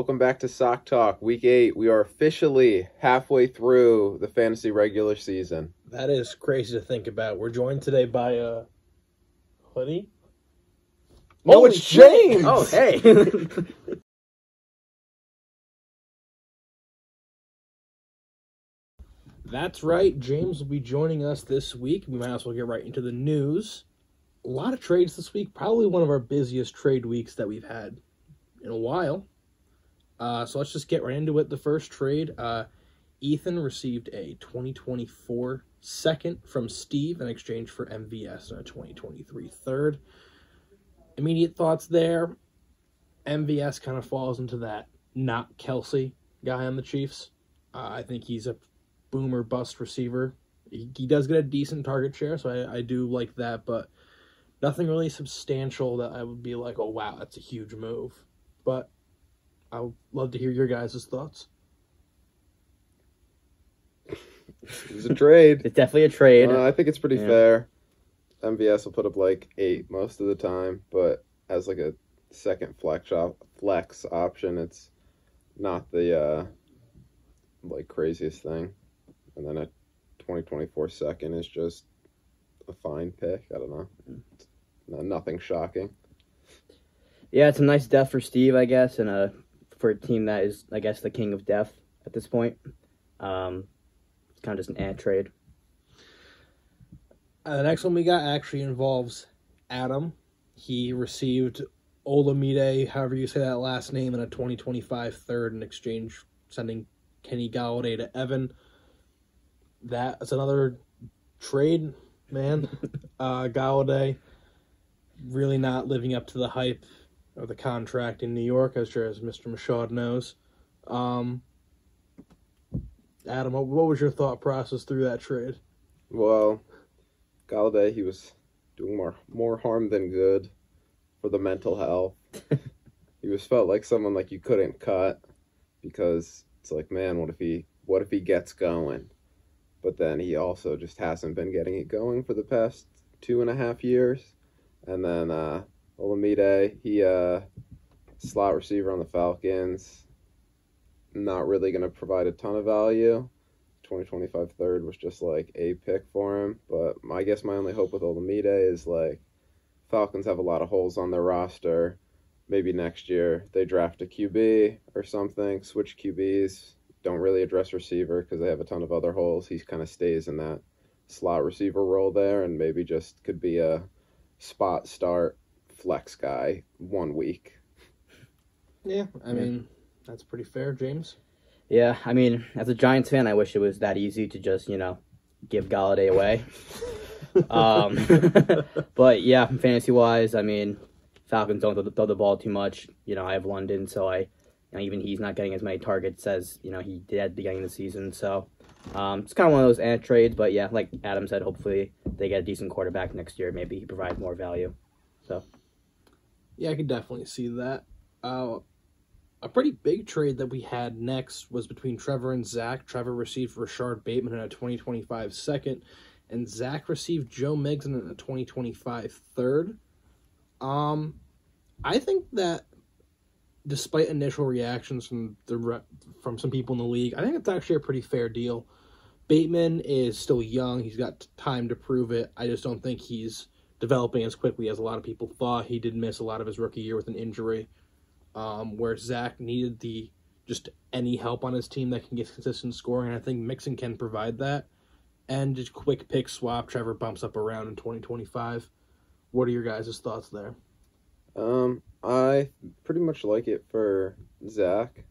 Welcome back to Sock Talk, Week 8. We are officially halfway through the fantasy regular season. That is crazy to think about. We're joined today by Hoodie. Oh, it's James! Oh, hey. That's right. James will be joining us this week. We might as well get right into the news. A lot of trades this week. Probably one of our busiest trade weeks that we've had in a while. So let's just get right into it. The first trade, Ethan received a 2024 second from Steve in exchange for MVS and a 2023 third. Immediate thoughts there. MVS kind of falls into that not Kelsey guy on the Chiefs. I think he's a boomer bust receiver. He does get a decent target share, so I do like that, but nothing really substantial that I would be like, oh wow, that's a huge move. But I would love to hear your guys' thoughts. It's a trade. It's definitely a trade. I think it's pretty fair. MVS will put up like 8 most of the time, but as like a second flex option, it's not the like craziest thing. And then a 2024 second is just a fine pick. I don't know. Nothing shocking. Yeah, it's a nice depth for Steve, I guess, and for a team that is, I guess, the king of depth at this point. It's kind of just an ad trade. The next one we got actually involves Adam. He received Olamide, however you say that last name, and a 2025 third in exchange, sending Kenny Golladay to Evan. That's another trade, man. Golladay really not living up to the hype of the contract in New York, as sure as Mr. Michaud knows. Adam, what was your thought process through that trade? Well, Golladay, he was doing more harm than good for the mental health. He was felt like someone like you couldn't cut because it's like, man, what if he gets going? But then he also just hasn't been getting it going for the past 2.5 years. And then Olamide, he slot receiver on the Falcons, not really going to provide a ton of value. 2025 third was just like a pick for him. But I guess my only hope with Olamide is like Falcons have a lot of holes on their roster. Maybe next year they draft a QB or something, switch QBs, don't really address receiver because they have a ton of other holes. He kind of stays in that slot receiver role there and maybe just could be a spot start flex guy 1 week. Yeah, I mean, that's pretty fair, James. Yeah, I mean, as a Giants fan, I wish it was that easy to just, give Golladay away. But yeah, fantasy-wise, I mean, Falcons don't throw the ball too much. I have London, so even he's not getting as many targets as, he did at the beginning of the season. So it's kind of one of those ant trades. But yeah, like Adam said, hopefully they get a decent quarterback next year. Maybe he provides more value. So yeah, I could definitely see that. A pretty big trade that we had next was between Trevor and Zach. Trevor received Rashard Bateman in a 2025 second, and Zach received Joe Mixon in a 2025 third. I think that despite initial reactions from some people in the league, I think it's actually a pretty fair deal. Bateman is still young. He's got time to prove it. I just don't think he's developing as quickly as a lot of people thought. He did miss a lot of his rookie year with an injury, where Zach needed just any help on his team that can get consistent scoring. I think Mixon can provide that. And just quick pick swap, Trevor bumps up around in 2025. What are your guys' thoughts there? I pretty much like it for Zach.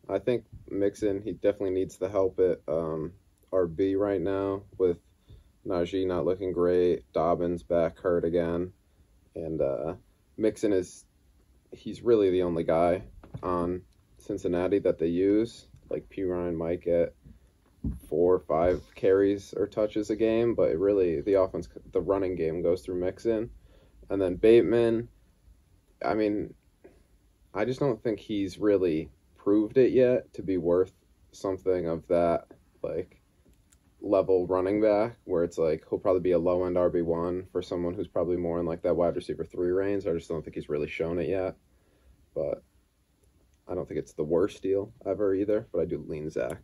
I think Mixon, he definitely needs the help at RB right now with Najee not looking great, Dobbins back hurt again, and Mixon he's really the only guy on Cincinnati that they use. Like Pirine might get 4 or 5 carries or touches a game, but really the running game goes through Mixon. And then Bateman, I mean, I just don't think he's really proved it yet to be worth something of that, like, level running back, where it's like he'll probably be a low-end RB1 for someone who's probably more in, like, that wide receiver 3 range. I just don't think he's really shown it yet. But I don't think it's the worst deal ever either, but I do lean Zach.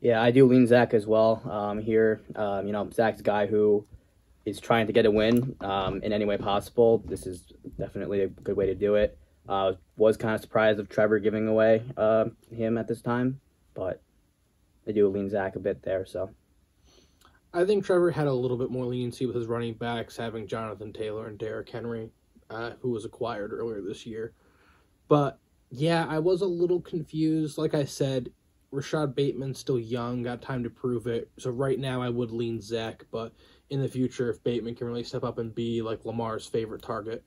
Yeah, I do lean Zach as well here. Zach's a guy who is trying to get a win in any way possible. This is definitely a good way to do it. Was kind of surprised of Trevor giving away him at this time, but I do lean Zach a bit there. So I think Trevor had a little bit more leniency with his running backs, having Jonathan Taylor and Derrick Henry, who was acquired earlier this year. But yeah, I was a little confused. Like I said, Rashad Bateman's still young, got time to prove it. So right now I would lean Zach, but in the future, if Bateman can really step up and be like Lamar's favorite target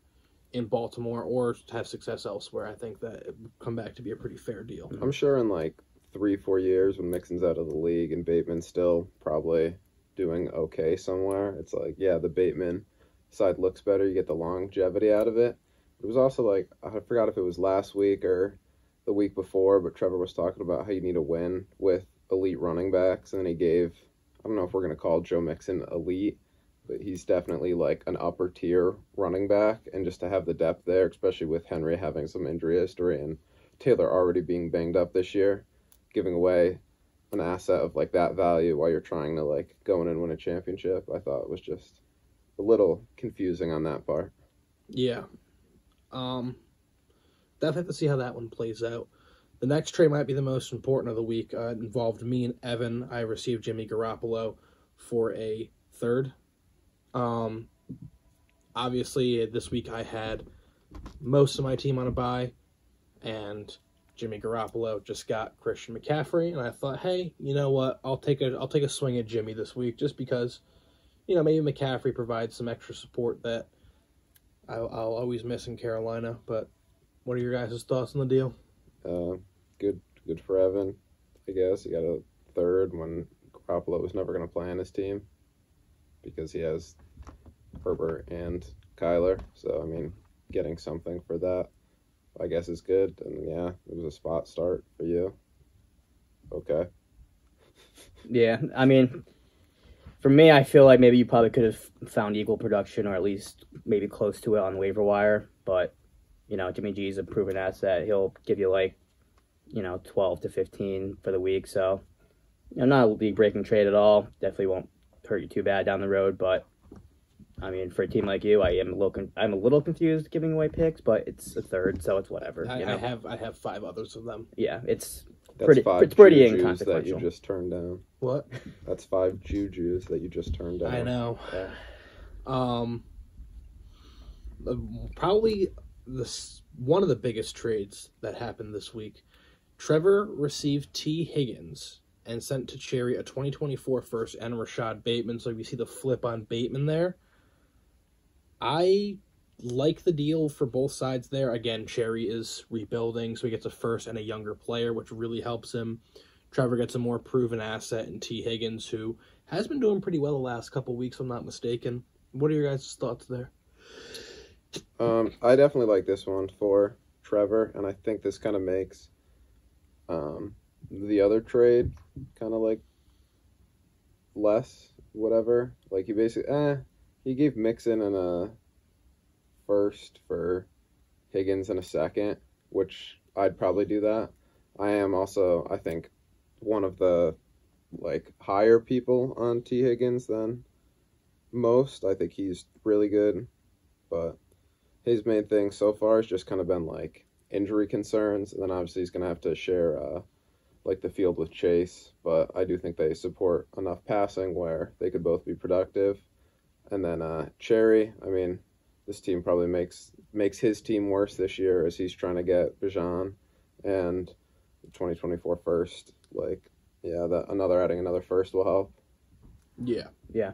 in Baltimore or have success elsewhere, I think that it would come back to be a pretty fair deal. I'm sure in like 3-4 years when Mixon's out of the league and Bateman's still probably doing okay somewhere, it's like, yeah, the Bateman side looks better. You get the longevity out of it. It was also like, I forgot if it was last week or the week before, but Trevor was talking about how you need a win with elite running backs, and he gave, I don't know if we're going to call Joe Mixon elite, but he's definitely like an upper tier running back, and just to have the depth there, especially with Henry having some injury history and Taylor already being banged up this year, giving away an asset of like that value while you're trying to like go in and win a championship, I thought was just a little confusing on that part. Yeah. Definitely have to see how that one plays out. The next trade might be the most important of the week. It involved me and Evan. I received Jimmy Garoppolo for a third. Obviously, this week I had most of my team on a bye, and Jimmy Garoppolo just got Christian McCaffrey, and I thought, hey, you know what? I'll take a swing at Jimmy this week, just because, maybe McCaffrey provides some extra support that I'll always miss in Carolina. But what are your guys' thoughts on the deal? Good for Evan, I guess. He got a third when Garoppolo was never going to play on his team because he has Herbert and Kyler. So, I mean, getting something for that, I guess, is good. And, yeah, it was a spot start for you. Okay. yeah, I mean, for me, I feel like maybe you probably could have found equal production or at least maybe close to it on the waiver wire. But, Jimmy G is a proven asset. He'll give you 12 to 15 for the week. So, not a league-breaking trade at all. Definitely won't hurt you too bad down the road. But, I mean, for a team like you, I'm a little confused giving away picks, but it's a third, so it's whatever. I have 5 others of them. Yeah, it's That's pretty Jujus inconsequential. that you just turned down. What? That's 5 Jujus that you just turned down. I know. Yeah. Probably one of the biggest trades that happened this week. Trevor received T. Higgins and sent to Cherry a 2024 first and Rashad Bateman. So you see the flip on Bateman there. I like the deal for both sides there. Again, Cherry is rebuilding, so he gets a first and a younger player, which really helps him. Trevor gets a more proven asset in T. Higgins, who has been doing pretty well the last couple weeks, if I'm not mistaken. What are your guys' thoughts there? I definitely like this one for Trevor, and I think this kind of makes the other trade kind of like less whatever. Like, he basically he gave Mixon and a first for Higgins and a second, which I'd probably do that. I am also, I think, one of the higher people on T. Higgins than most. I think he's really good, but his main thing so far has just kind of been injury concerns, and then obviously he's going to have to share the field with Chase, but I do think they support enough passing where they could both be productive. And then Cherry, I mean, this team probably makes his team worse this year as he's trying to get Bijan and 2024 first. Adding another first will help. Yeah.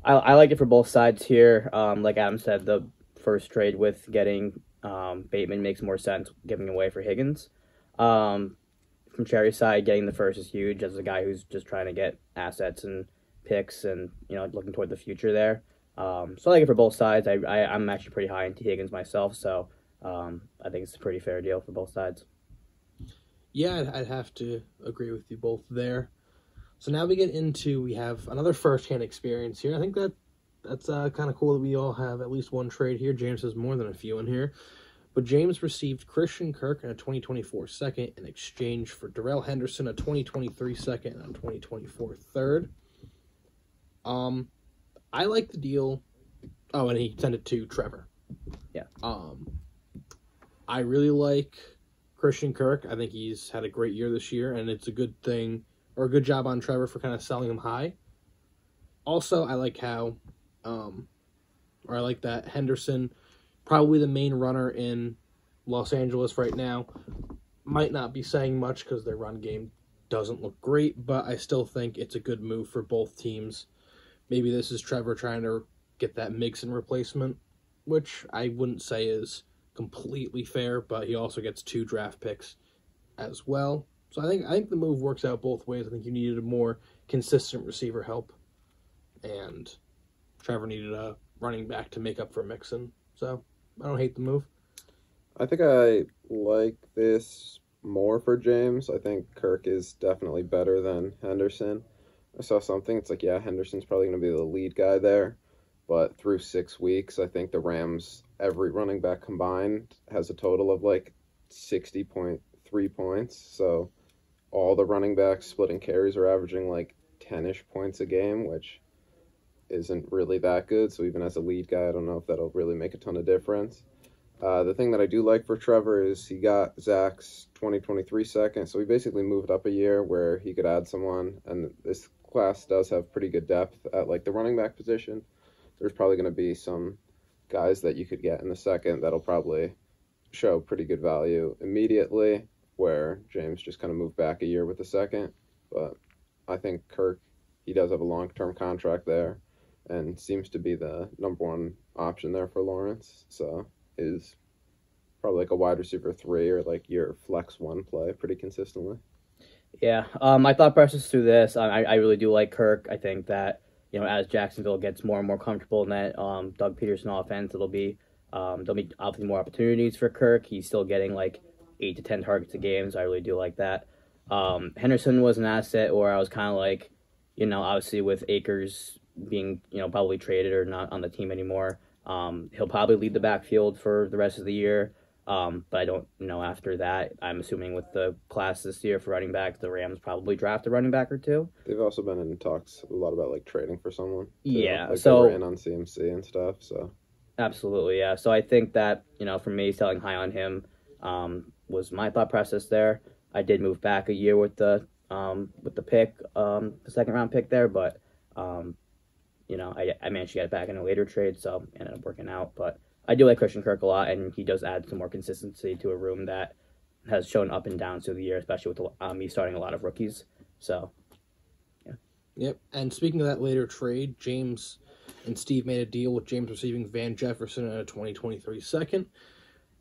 I like it for both sides here. Like Adam said, the first trade with getting Bateman makes more sense, giving away for Higgins. From Cherry's side, getting the first is huge as a guy who's just trying to get assets and picks and looking toward the future there. So I like it for both sides. I'm actually pretty high in T. Higgins myself, so I think it's a pretty fair deal for both sides. Yeah, I'd have to agree with you both there. So now we have another first-hand experience here. I think that's kind of cool that we all have at least one trade here. James has more than a few in here. But James received Christian Kirk and a 2024 second in exchange for Darrell Henderson, a 2023 second, and a 2024 third. I like the deal. Oh, and he sent it to Trevor. Yeah. I really like Christian Kirk. I think he's had a great year this year, and it's a good thing, or a good job on Trevor for kind of selling him high. Also, I like I like that Henderson, probably the main runner in Los Angeles right now, might not be saying much because their run game doesn't look great, but I still think it's a good move for both teams. Maybe this is Trevor trying to get that Mixon replacement, which I wouldn't say is completely fair, but he also gets 2 draft picks as well. So I think the move works out both ways. I think you needed a more consistent receiver help, and Trevor needed a running back to make up for Mixon. So I don't hate the move. I think I like this more for James. I think Kirk is definitely better than Henderson. I saw something. It's like, yeah, Henderson's probably going to be the lead guy there. But through 6 weeks, I think the Rams, every running back combined, has a total of like 60.3 points. So all the running backs splitting carries are averaging like 10-ish points a game, which isn't really that good. So even as a lead guy, I don't know if that'll really make a ton of difference. The thing that I do like for Trevor is he got Zach's 2023 second. So he basically moved up a year where he could add someone. And this class does have pretty good depth at like the running back position. There's probably going to be some guys that you could get in the second that'll probably show pretty good value immediately, where James just kind of moved back a year with the second. But I think Kirk, he does have a long-term contract there and seems to be the number one option there for Lawrence. So is probably like a wide receiver 3 or like your flex 1 play pretty consistently. Yeah, my thought process through this, I really do like Kirk. I think that, as Jacksonville gets more and more comfortable in that Doug Peterson offense, there'll be obviously more opportunities for Kirk. He's still getting like 8 to 10 targets a game, so I really do like that. Henderson was an asset where I was kind of like, obviously with Akers being, probably traded or not on the team anymore, he'll probably lead the backfield for the rest of the year. But I don't know after that. I'm assuming with the class this year for running back, the Rams probably draft a running back or 2. They've also been in talks a lot about like trading for someone. Yeah, like so they were in on CMC and stuff. So absolutely, yeah. So I think that for me, selling high on him was my thought process there. I did move back a year with the pick, the second round pick there, but I managed to get it back in a later trade, so it ended up working out. But I do like Christian Kirk a lot, and he does add some more consistency to a room that has shown up and down through the year, especially with me starting a lot of rookies. So, yeah. Yep. And speaking of that later trade, James and Steve made a deal with James receiving Van Jefferson in a 2023 second,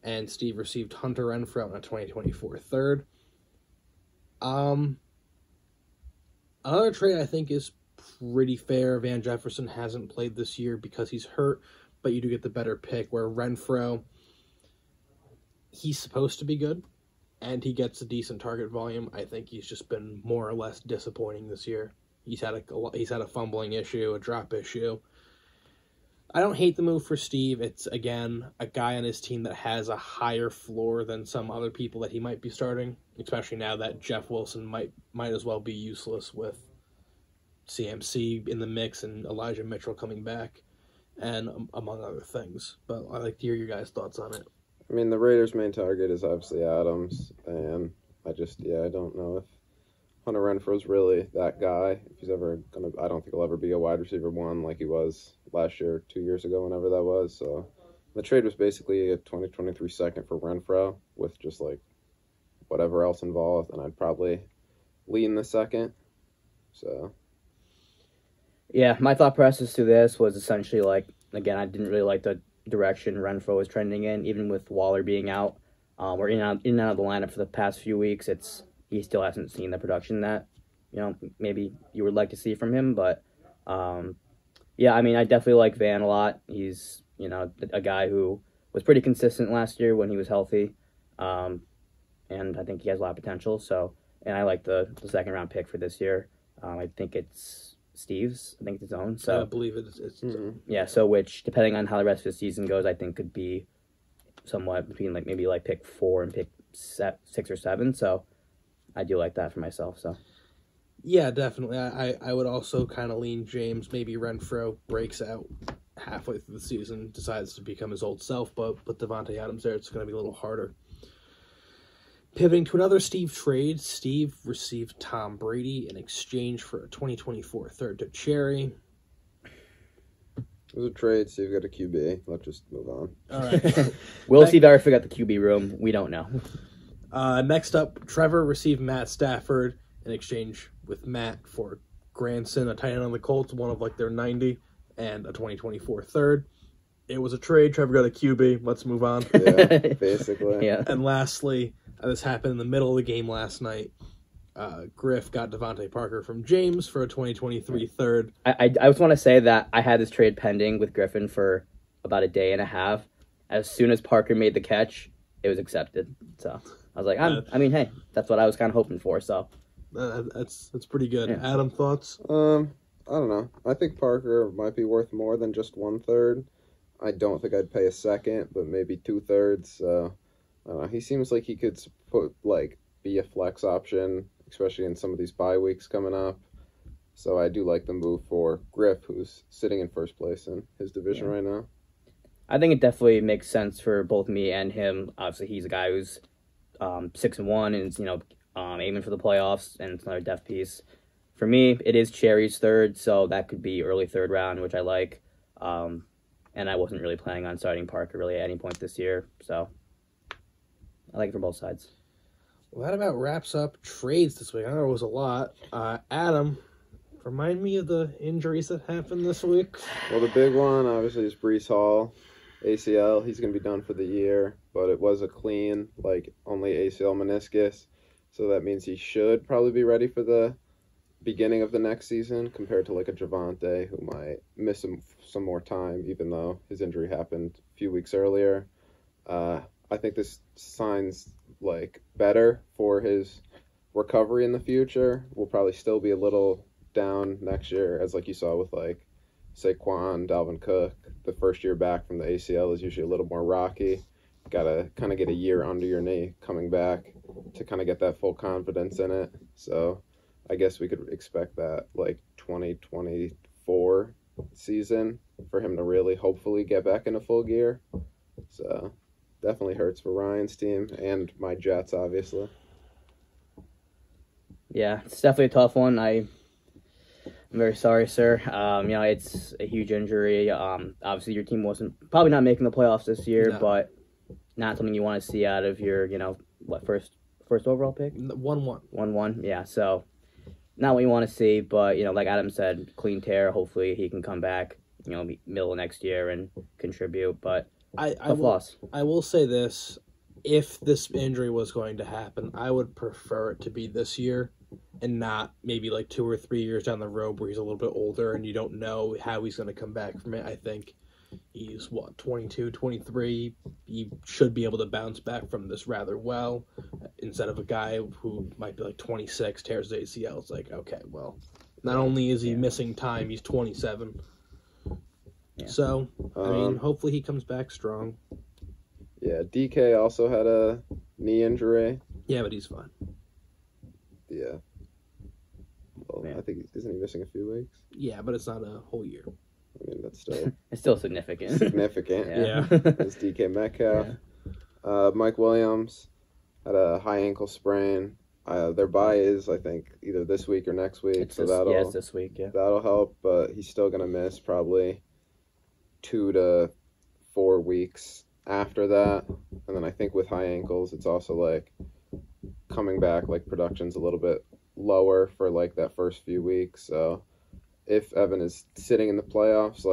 and Steve received Hunter Renfrow in a 2024 third. Another trade I think is pretty fair. Van Jefferson hasn't played this year because he's hurt, but you do get the better pick, where Renfrow, he's supposed to be good, and he gets a decent target volume. I think he's just been more or less disappointing this year. He's had a fumbling issue, a drop issue. I don't hate the move for Steve. It's, again, a guy on his team that has a higher floor than some other people that he might be starting, especially now that Jeff Wilson might as well be useless with CMC in the mix and Elijah Mitchell coming back, and among other things. But I'd like to hear your guys' thoughts on it. I mean, the Raiders' main target is obviously Adams, and I don't know if Hunter Renfrow's really that guy. If he's ever I don't think he'll ever be a wide receiver 1 like he was last year, 2 years ago, whenever that was. So the trade was basically a 2023 second for Renfrow with just like whatever else involved, and I'd probably lean the second. So yeah, my thought process to this was essentially like, again, I didn't really like the direction Renfrow was trending in, even with Waller being out. We're in and out of the lineup for the past few weeks. He still hasn't seen the production that maybe you would like to see from him. But yeah, I mean, I definitely like Van a lot. He's a guy who was pretty consistent last year when he was healthy, and I think he has a lot of potential. So, and I like the second round pick for this year. I think it's Steve's. I think it's his own. So I believe it's yeah. So which, depending on how the rest of the season goes, I think could be somewhat between like maybe like pick 4 and pick 6 or 7. So I do like that for myself. So Yeah, definitely. I would also kind of lean James. Maybe Renfro breaks out halfway through the season, decides to become his old self, but with Devontae Adams there, it's going to be a little harder. Pivoting to another Steve trade, Steve received Tom Brady in exchange for a 2024 third to Cherry. It was a trade, so you've got a QB. Let's just move on. All right. will Steve ever forget the QB room? We don't know. Next up, Trevor received Matt Stafford in exchange with Matt for Granson, a tight end on the Colts, one of like their 90, and a 2024 third. It was a trade. Trevor got a QB. Let's move on. Yeah, basically. Yeah. And lastly, this happened in the middle of the game last night. Griff got Devontae Parker from James for a 2023 third. I just want to say that I had this trade pending with Griffin for about a day and a half. As soon as Parker made the catch, it was accepted. So I was like, I mean, hey, that's what I was kind of hoping for. So That's pretty good. Yeah. Adam, thoughts? I don't know. I think Parker might be worth more than just 1/3. I don't think I'd pay a second, but maybe 2/3. So I don't know. He seems like he could be a flex option, especially in some of these bye weeks coming up. So I do like the move for Griff, who's sitting in first place in his division right now. I think it definitely makes sense for both me and him. Obviously, he's a guy who's 6-1 and is, aiming for the playoffs, and it's another depth piece. For me, it is Cherry's third, so that could be early third round, which I like. And I wasn't really planning on starting Parker really at any point this year, so I like it for both sides. Well, that about wraps up trades this week. I know it was a lot. Adam, remind me of the injuries that happened this week. Well, the big one, obviously, is Breece Hall. ACL, he's going to be done for the year, but it was a clean, only ACL meniscus. So that means he should probably be ready for the beginning of the next season compared to a Javonte, who might miss some more time, even though his injury happened a few weeks earlier. I think this signs better for his recovery in the future. We'll probably still be a little down next year, as you saw with Saquon, Dalvin Cook. The first year back from the ACL is usually a little more rocky. Gotta kind of get a year under your knee coming back to kind of get that full confidence in it. So I guess we could expect that 2024 season for him to really hopefully get back into full gear. So definitely hurts for Ryan's team and my Jets, obviously. Yeah, it's definitely a tough one. I'm very sorry, sir. It's a huge injury. Obviously, your team wasn't probably not making the playoffs this year, but not something you want to see out of your, first overall pick? 1-1. 1-1, yeah. So, not what you want to see, but, like Adam said, clean tear. Hopefully, he can come back, middle of next year and contribute, but tough loss. I will say this. If this injury was going to happen, I would prefer it to be this year and not maybe 2 or 3 years down the road where he's a little bit older and you don't know how he's going to come back from it. I think he's, 22, 23. He should be able to bounce back from this rather well instead of a guy who might be 26, tears his ACL. It's okay, well, not only is he missing time, he's 27. Yeah. So, hopefully he comes back strong. Yeah, DK also had a knee injury. Yeah, but he's fine. Yeah. Well, I think isn't he missing a few weeks? Yeah, but it's not a whole year. I mean, that's still it's still significant. Significant. Yeah. It's DK Metcalf. Yeah. Mike Williams had a high ankle sprain. Their bye is, I think, either this week or next week. It's this week. Yeah, that'll help. But he's still gonna miss probably 2 to 4 weeks after that. And then I think with high ankles, it's also coming back, production's a little bit lower for that first few weeks. So if Evan is sitting in the playoffs,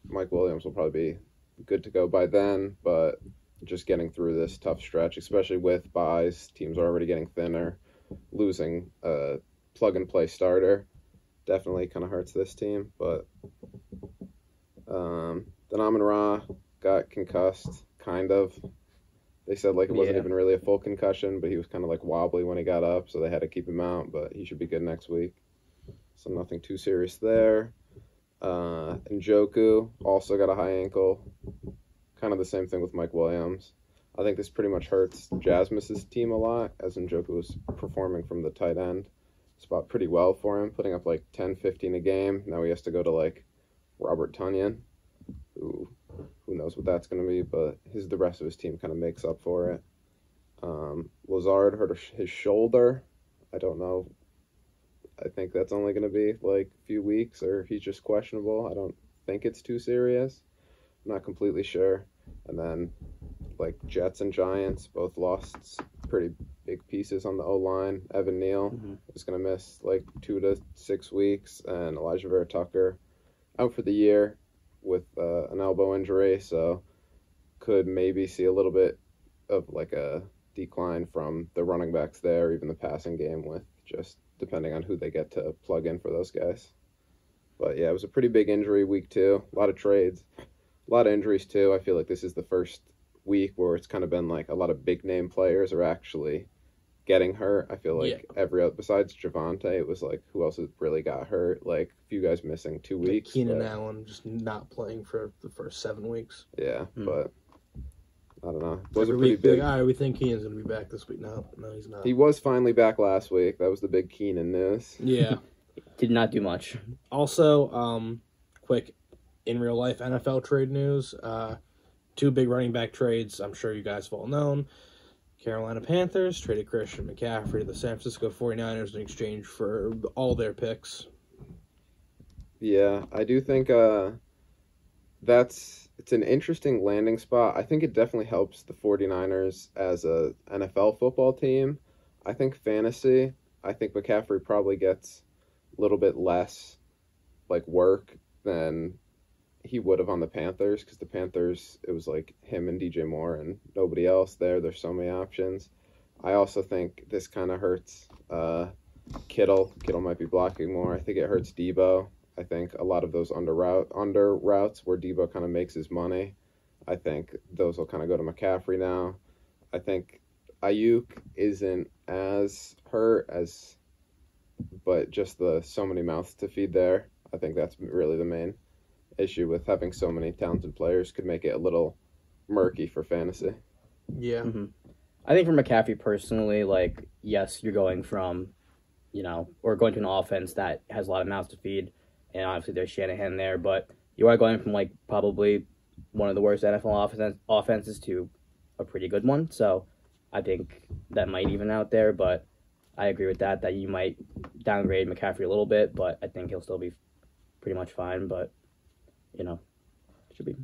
Mike Williams will probably be good to go by then. But just getting through this tough stretch, especially with buys, teams are already getting thinner. Losing a plug and play starter definitely kind of hurts this team. But then Amon-Ra got concussed, kind of. They said it wasn't even really a full concussion, but he was kind of wobbly when he got up, so they had to keep him out, but he should be good next week. So nothing too serious there. Njoku also got a high ankle. Kind of the same thing with Mike Williams. I think this pretty much hurts Jasmus's team a lot, as Njoku was performing from the tight end spot pretty well for him, putting up like 10, 15 a game. Now he has to go to like Robert Tonyan, who knows what that's going to be, but the rest of his team kind of makes up for it. Lazard hurt his shoulder. I don't know. I think that's only going to be like a few weeks, or he's just questionable. I don't think it's too serious. I'm not completely sure. And then, like, Jets and Giants both lost pretty big pieces on the O-line. Evan Neal is going to miss like 2 to 6 weeks, and Elijah Vera Tucker out for the year with an elbow injury, so could maybe see a little bit of like a decline from the running backs there, even the passing game, with just depending on who they get to plug in for those guys. But yeah, it was a pretty big injury week 2. A lot of trades, a lot of injuries too. I feel like this is the first week where it's kind of been like a lot of big name players are actually getting hurt. I feel like every other, besides Javonte, it was like, who else has really got hurt? Like a few guys missing 2 weeks. Keenan Allen just not playing for the first 7 weeks. Yeah, but I don't know. It was a pretty pretty big. Like, all right, we think Keenan's gonna be back this week. No, he's not. He was finally back last week. That was the big Keenan news. Yeah, did not do much. Also, quick in real life NFL trade news. 2 big running back trades. I'm sure you guys have all known. Carolina Panthers traded Christian McCaffrey to the San Francisco 49ers in exchange for all their picks. Yeah, I do think it's an interesting landing spot. I think it definitely helps the 49ers as a NFL football team. I think fantasy, I think McCaffrey probably gets a little bit less like work than he would have on the Panthers, because the Panthers, it was like him and DJ Moore and nobody else there. There's so many options. I also think this kind of hurts Kittle. Kittle might be blocking more. I think it hurts Debo. I think a lot of those under routes where Debo kind of makes his money, I think those will kind of go to McCaffrey now. I think Ayuk isn't as hurt but just so many mouths to feed there. I think that's really the main issue with having so many talented players, could make it a little murky for fantasy. Yeah. I think for McCaffrey personally, like, yes, you're going from, or going to an offense that has a lot of mouths to feed, and obviously there's Shanahan there, but you are going from, like, probably one of the worst NFL offenses to a pretty good one, so I think that might even out there, but I agree with that you might downgrade McCaffrey a little bit, but I think he'll still be pretty much fine, but should be.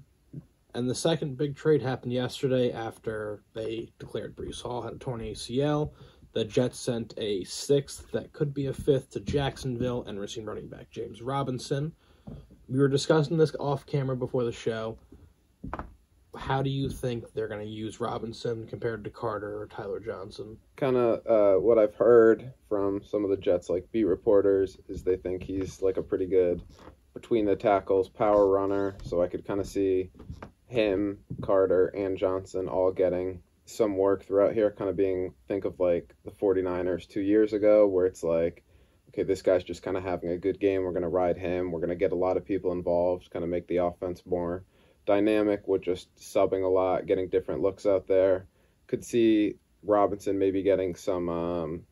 And the second big trade happened yesterday after they declared Breece Hall had a torn ACL. The Jets sent a 6th that could be a 5th to Jacksonville and received running back James Robinson. We were discussing this off camera before the show. How do you think they're going to use Robinson compared to Carter or Tyler Johnson? Kind of what I've heard from some of the Jets like beat reporters is they think he's like a pretty good between the tackles power runner, so I could kind of see him, Carter, and Johnson all getting some work throughout here, kind of think of like the 49ers 2 years ago, where it's like, okay, this guy's just kind of having a good game, we're going to ride him, we're going to get a lot of people involved, kind of make the offense more dynamic with just subbing a lot, getting different looks out there. Could see Robinson maybe getting some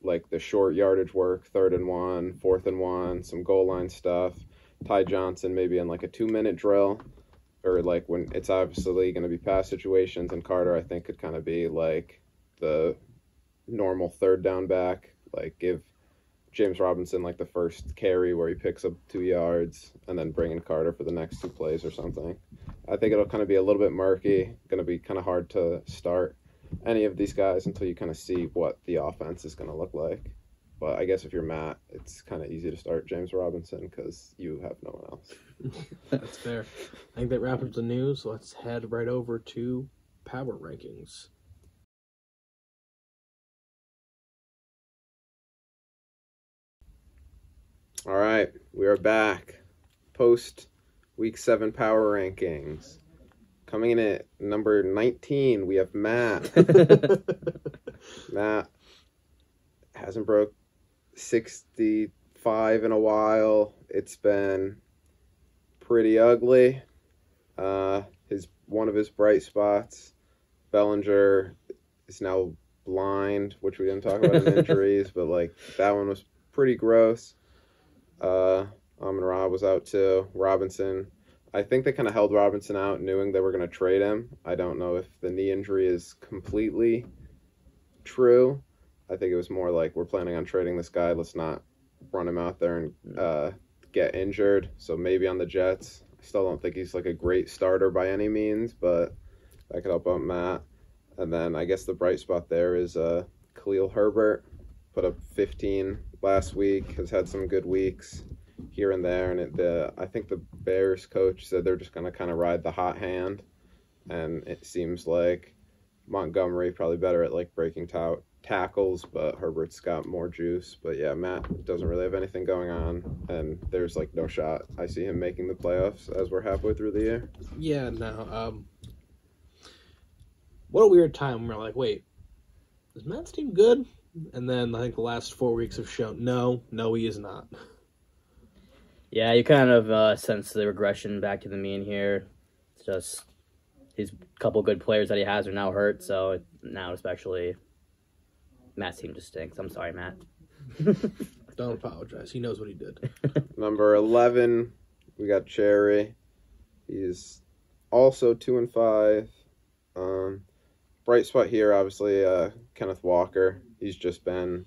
like the short yardage work, 3rd and 1, 4th and 1, some goal line stuff. Ty Johnson maybe in like a 2-minute drill, or like when it's obviously going to be pass situations, and Carter I think could kind of be like the normal 3rd down back, like give James Robinson like the first carry where he picks up 2 yards and then bring in Carter for the next 2 plays or something. I think it'll kind of be a little bit murky, going to be kind of hard to start any of these guys until you kind of see what the offense is going to look like. But I guess if you're Matt, it's kind of easy to start James Robinson because you have no one else. That's fair. I think that wraps up the news. Let's head right over to Power Rankings. All right, we are back. Post Week 7 Power Rankings. Coming in at number 19, we have Matt. Matt hasn't broke 65 in a while. It's been pretty ugly. One of his bright spots Bellinger is now blind, which we didn't talk about in injuries, but like that one was pretty gross. Amon-Ra was out too. Robinson, I think they kind of held Robinson out knowing they were going to trade him. I don't know if the knee injury is completely true. I think it was more like, we're planning on trading this guy, let's not run him out there and get injured. So maybe on the Jets. I still don't think he's like a great starter by any means, but that could help out Matt. And then I guess the bright spot there is Khalil Herbert. Put up 15 last week, has had some good weeks here and there. And I think the Bears coach said they're just going to kind of ride the hot hand. And it seems like Montgomery probably better at like breaking tackles, but Herbert's got more juice. But yeah, Matt doesn't really have anything going on, and there's like no shot I see him making the playoffs as we're halfway through the year. Yeah, no. What a weird time when we're like, wait, is Matt's team good? And then I think the last 4 weeks have shown, no, he is not. Yeah, you kind of sense the regression back to the mean here. It's just his couple good players that he has are now hurt, so now especially Matt's team just stinks. I'm sorry, Matt. Don't apologize. He knows what he did. Number 11, we got Cherry. He's also 2-5. Bright spot here, obviously, Kenneth Walker. He's just been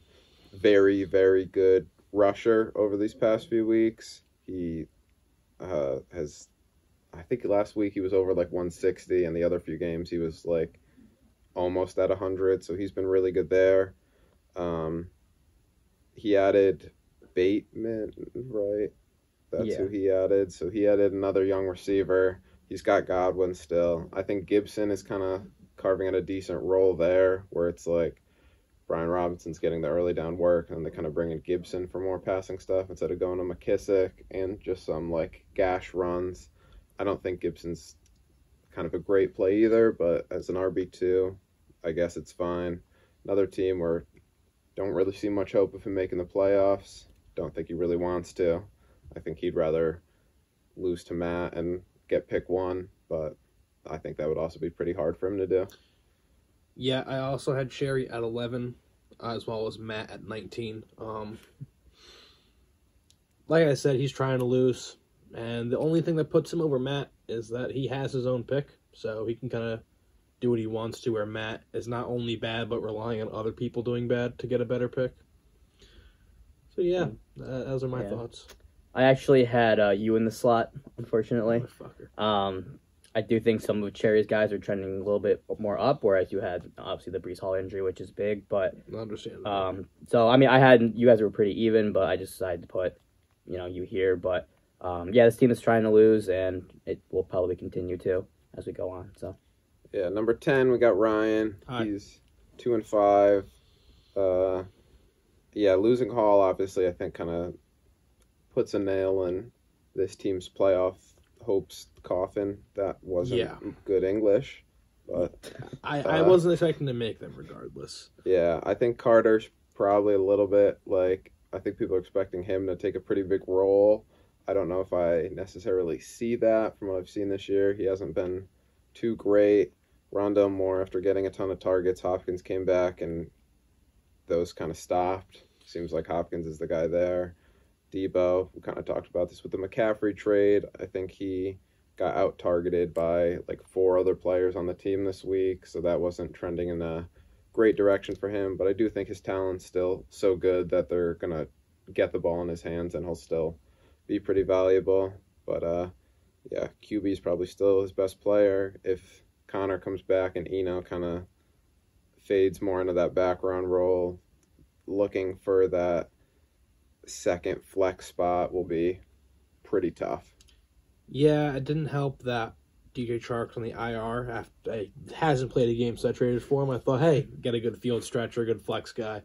very, very good rusher over these past few weeks. He has, I think last week he was over like 160, and the other few games he was like almost at 100, so he's been really good there. He added Bateman, right? That's who he added. So he added another young receiver. He's got Godwin still. I think Gibson is kind of carving out a decent role there, where it's like Brian Robinson's getting the early down work, and they kind of bring in Gibson for more passing stuff instead of going to McKissick and just some like gash runs. I don't think Gibson's kind of a great play either, but as an RB2, I guess it's fine. Another team where don't really see much hope of him making the playoffs. Don't think he really wants to. I think he'd rather lose to Matt and get pick 1, but I think that would also be pretty hard for him to do. Yeah, I also had Cherry at 11, as well as Matt at 19. Like I said, he's trying to lose, and the only thing that puts him over Matt is that he has his own pick, so he can kind of do what he wants to, where Matt is not only bad, but relying on other people doing bad to get a better pick. So yeah, those are my thoughts. I actually had you in the slot, unfortunately. Motherfucker. I do think some of Cherry's guys are trending a little bit more up, whereas you had obviously the Breece Hall injury, which is big. But Understandable. I mean, I had you guys were pretty even, but I just decided to put you here. But yeah, this team is trying to lose, and it will probably continue to as we go on. So yeah, number 10, we got Ryan. Hi. He's 2-5. Yeah, losing Hall obviously I think kind of puts a nail in this team's playoff hopes coffin. That wasn't good English, but I wasn't expecting to make them regardless. Yeah, I think Carter's probably a little bit like, I think people are expecting him to take a pretty big role. I don't know if I necessarily see that from what I've seen this year. He hasn't been too great. Rondale Moore, after getting a ton of targets, Hopkins came back and those kind of stopped. Seems like Hopkins is the guy there. Debo, we kind of talked about this with the McCaffrey trade. I think he got out-targeted by like 4 other players on the team this week, so that wasn't trending in a great direction for him. But I do think his talent's still so good that they're going to get the ball in his hands and he'll still be pretty valuable. But yeah, QB's probably still his best player. If Connor comes back and Eno kind of fades more into that background role, looking for that second flex spot will be pretty tough. Yeah, it didn't help that DJ Chark's on the IR. After he hasn't played a game since I traded for him. I thought, hey, get a good field stretcher, a good flex guy.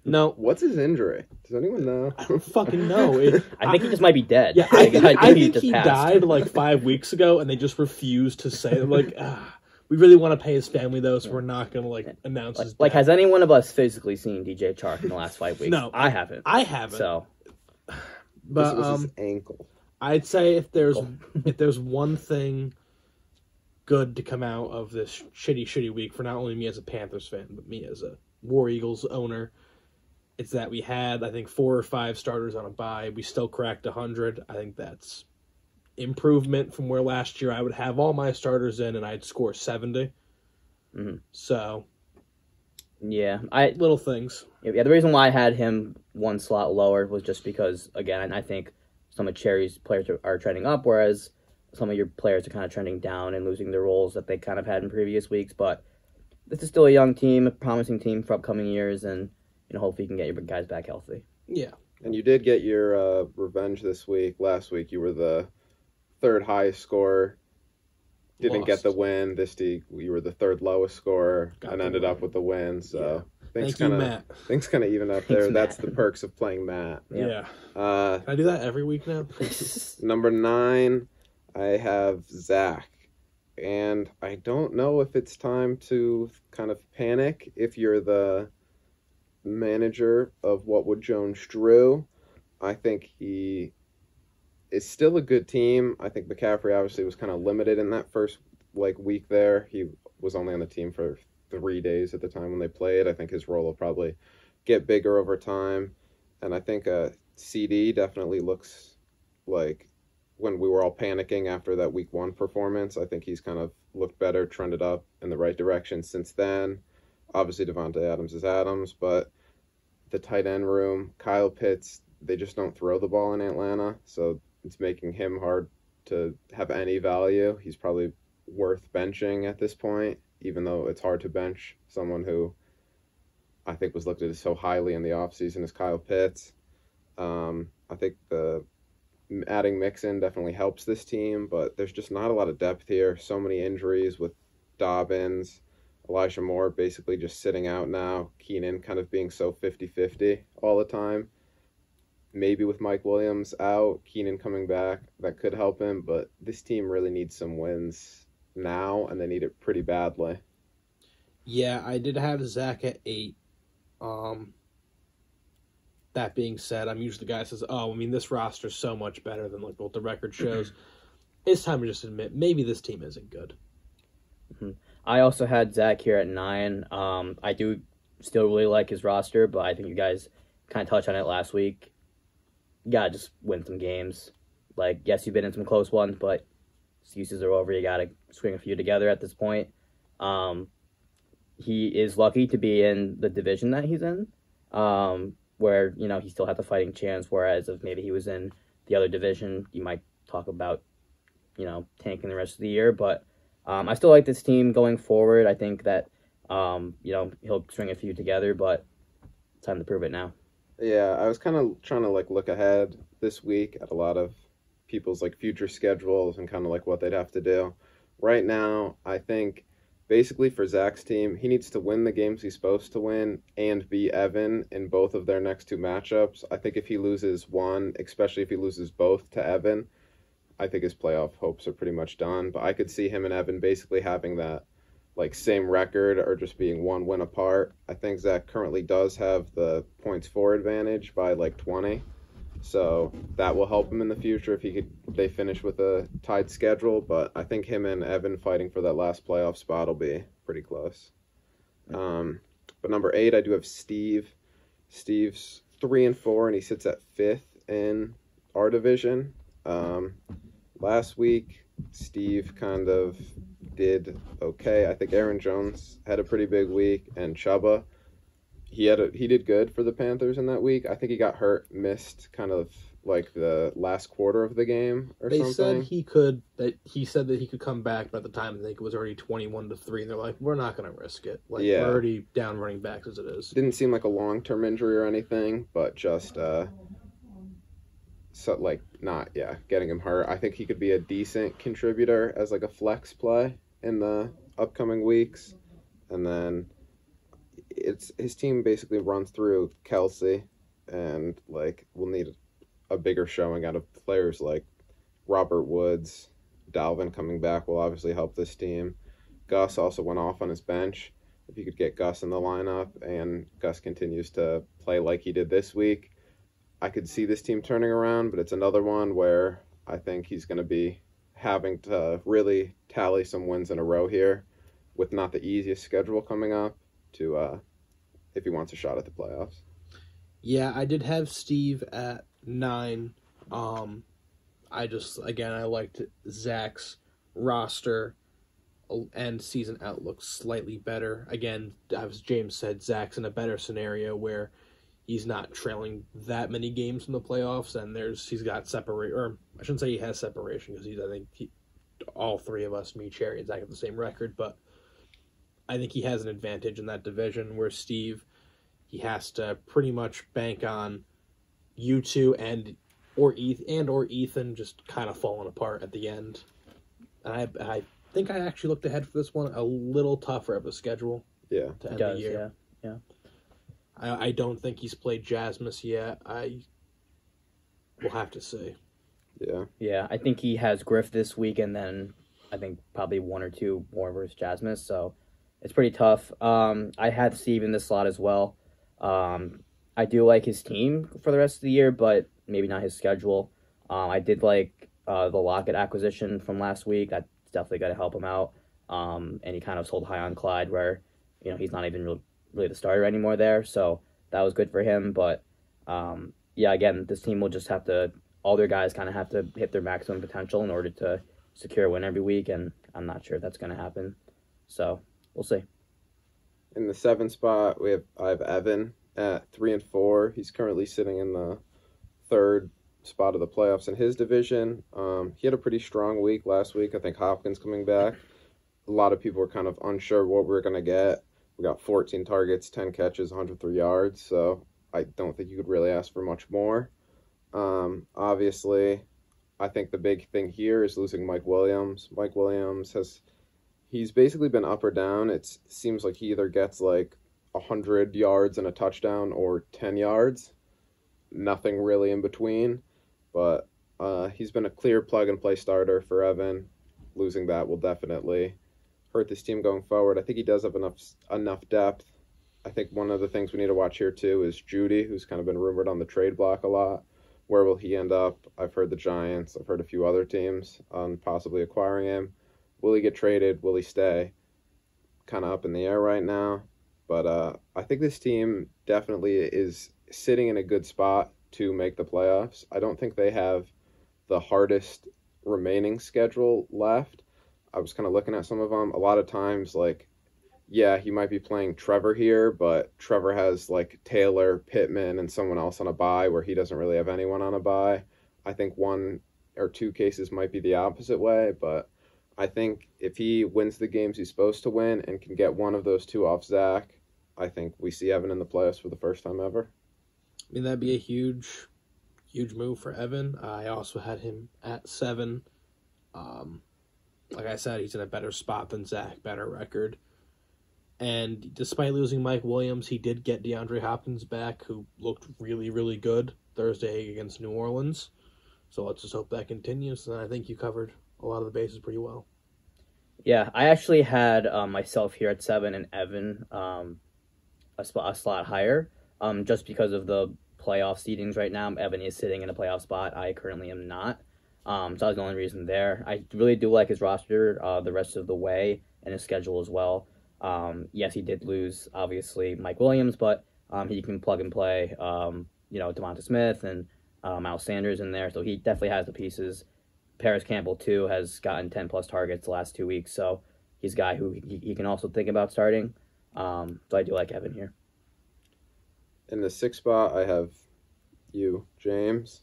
No. What's his injury? Does anyone know? I don't fucking know. I think he just might be dead. Yeah, I think he passed. died like 5 weeks ago, and they just refused to say it. Like, we really want to pay his family, though, so we're not going to, like, announce his death. Like, has anyone of us physically seen DJ Chark in the last 5 weeks? No. I haven't. But So. This was his ankle. I'd say if there's one thing good to come out of this shitty week for not only me as a Panthers fan, but me as a War Eagles owner. It's that we had, I think, 4 or 5 starters on a bye. We still cracked 100. I think that's improvement from where last year I would have all my starters in and I'd score 70. Mm-hmm. So, yeah, little things. Yeah, the reason why I had him one slot lower was just because, again, I think some of Cherry's players are trending up, whereas some of your players are kind of trending down and losing their roles that they kind of had in previous weeks. But this is still a young team, a promising team for upcoming years, and hopefully you can get your guys back healthy. Yeah. And you did get your revenge this week. Last week you were the third highest scorer. Didn't get the win. This week you were the third lowest scorer and ended up with the win. So things kind of even up there. That's the perks of playing Matt. Yeah. Can I do that every week now? Number 9, I have Zach. And I don't know if it's time to kind of panic if you're the manager of What Would Jones Drew. I think he is still a good team. I think McCaffrey obviously was kind of limited in that first week there. He was only on the team for 3 days at the time when they played. I think his role will probably get bigger over time. And I think CD definitely looks like when we were all panicking after that week 1 performance, I think he's kind of looked better, trended up in the right direction since then. Obviously, Devontae Adams is Adams, but the tight end room, Kyle Pitts, they just don't throw the ball in Atlanta, so it's making him hard to have any value. He's probably worth benching at this point, even though it's hard to bench someone who I think was looked at so highly in the offseason as Kyle Pitts. I think adding Mixon definitely helps this team, but there's just not a lot of depth here. So many injuries with Dobbins, Elijah Moore basically just sitting out now, Keenan kind of being so 50-50 all the time. Maybe with Mike Williams out, Keenan coming back, that could help him, but this team really needs some wins now, and they need it pretty badly. Yeah, I did have Zach at 8. That being said, I'm usually the guy that says, this roster's so much better than what the record shows. It's time to just admit, maybe this team isn't good. Mm-hmm. I also had Zach here at 9. I do still really like his roster, but I think you guys kind of touched on it last week. You got to just win some games. Yes, you've been in some close ones, but excuses are over. You got to string a few together at this point. He is lucky to be in the division that he's in, where, he still has a fighting chance, whereas if maybe he was in the other division, you might talk about, tanking the rest of the year. But I still like this team going forward. I think that, he'll string a few together, but it's time to prove it now. Yeah, I was kind of trying to look ahead this week at a lot of people's future schedules and kind of what they'd have to do. Right now, I think basically for Zach's team, he needs to win the games he's supposed to win and beat Evan in both of their next 2 matchups. I think if he loses one, especially if he loses both to Evan, I think his playoff hopes are pretty much done. But I could see him and Evan basically having that same record or just being 1 win apart. I think Zach currently does have the points for advantage by 20. So that will help him in the future if they finish with a tied schedule. But I think him and Evan fighting for that last playoff spot will be pretty close. But number 8, I do have Steve. Steve's 3-4, and he sits at 5th in our division. Last week, Steve kind of did okay. I think Aaron Jones had a pretty big week, and Chuba, he did good for the Panthers in that week. I think he got hurt, missed kind of the last quarter of the game or something. He said that he could come back, but at the time I think it was already 21-3, and they're like, we're not going to risk it. We're already down running backs as it is. Didn't seem like a long-term injury or anything, but just not getting him hurt. I think he could be a decent contributor as a flex play in the upcoming weeks. And then his team basically runs through Kelsey, and we'll need a bigger showing out of players like Robert Woods. Dalvin coming back will obviously help this team. Gus also went off on his bench. If you could get Gus in the lineup and Gus continues to play like he did this week, I could see this team turning around, but it's another one where I think he's going to be having to really tally some wins in a row here with not the easiest schedule coming up to if he wants a shot at the playoffs. Yeah, I did have Steve at 9. I liked Zach's roster and season outlook slightly better. Again, as James said, Zach's in a better scenario where he's not trailing that many games in the playoffs, and he's got separate, or I shouldn't say he has separation because all three of us, me, Cherry, and Zach, have the same record, but I think he has an advantage in that division where Steve, he has to pretty much bank on you two or Ethan just kind of falling apart at the end. And I think I actually looked ahead for this one a little tougher of a schedule. Yeah, to end the year. Yeah. I don't think he's played Jasmus yet. We'll have to see. Yeah. Yeah, I think he has Griff this week, and then I think probably one or two more versus Jasmus, so it's pretty tough. I had Steve in this slot as well. I do like his team for the rest of the year, but maybe not his schedule. I did like the Lockett acquisition from last week. That's definitely going to help him out. And he kind of sold high on Clyde where, he's not even really the starter anymore there. So that was good for him. But, again, this team will just have to, all their guys kind of have to hit their maximum potential in order to secure a win every week. And I'm not sure if that's going to happen. So we'll see. In the 7th spot, I have Evan at 3 and 4. He's currently sitting in the 3rd spot of the playoffs in his division. He had a pretty strong week last week. I think Hopkins coming back. A lot of people were kind of unsure what we were going to get. We got 14 targets, 10 catches, 103 yards. So I don't think you could really ask for much more. Obviously, I think the big thing here is losing Mike Williams. Mike Williams he's basically been up or down. It seems like he either gets like 100 yards and a touchdown or 10 yards. Nothing really in between. But he's been a clear plug-and-play starter for Evan. Losing that will definitely hurt this team going forward. I think he does have enough depth. I think one of the things we need to watch here, too, is Judy, who's kind of been rumored on the trade block a lot. Where will he end up? I've heard the Giants. I've heard a few other teams on possibly acquiring him. Will he get traded? Will he stay? Kind of up in the air right now. But I think this team definitely is sitting in a good spot to make the playoffs. I don't think they have the hardest remaining schedule left. I was kind of looking at some of them. A lot of times, he might be playing Trevor here, but Trevor has, Taylor, Pittman, and someone else on a bye where he doesn't really have anyone on a bye. I think one or two cases might be the opposite way, but I think if he wins the games he's supposed to win and can get one of those two off Zach, I think we see Evan in the playoffs for the first time ever. I mean, that'd be a huge move for Evan. I also had him at 7. Like I said, he's in a better spot than Zach, better record. And despite losing Mike Williams, he did get DeAndre Hopkins back, who looked really, really good Thursday against New Orleans. So let's just hope that continues. And I think you covered a lot of the bases pretty well. Yeah, I actually had myself here at 7 and Evan a slot higher. Just because of the playoff seedings right now. Evan is sitting in a playoff spot. I currently am not. So that was the only reason there. I really do like his roster the rest of the way and his schedule as well. Yes, he did lose, obviously, Mike Williams, but he can plug and play, Devonta Smith and Miles Sanders in there. So he definitely has the pieces. Paris Campbell, too, has gotten 10-plus targets the last 2 weeks. So he's a guy who he can also think about starting. So I do like Evan here. In the 6th spot, I have you, James.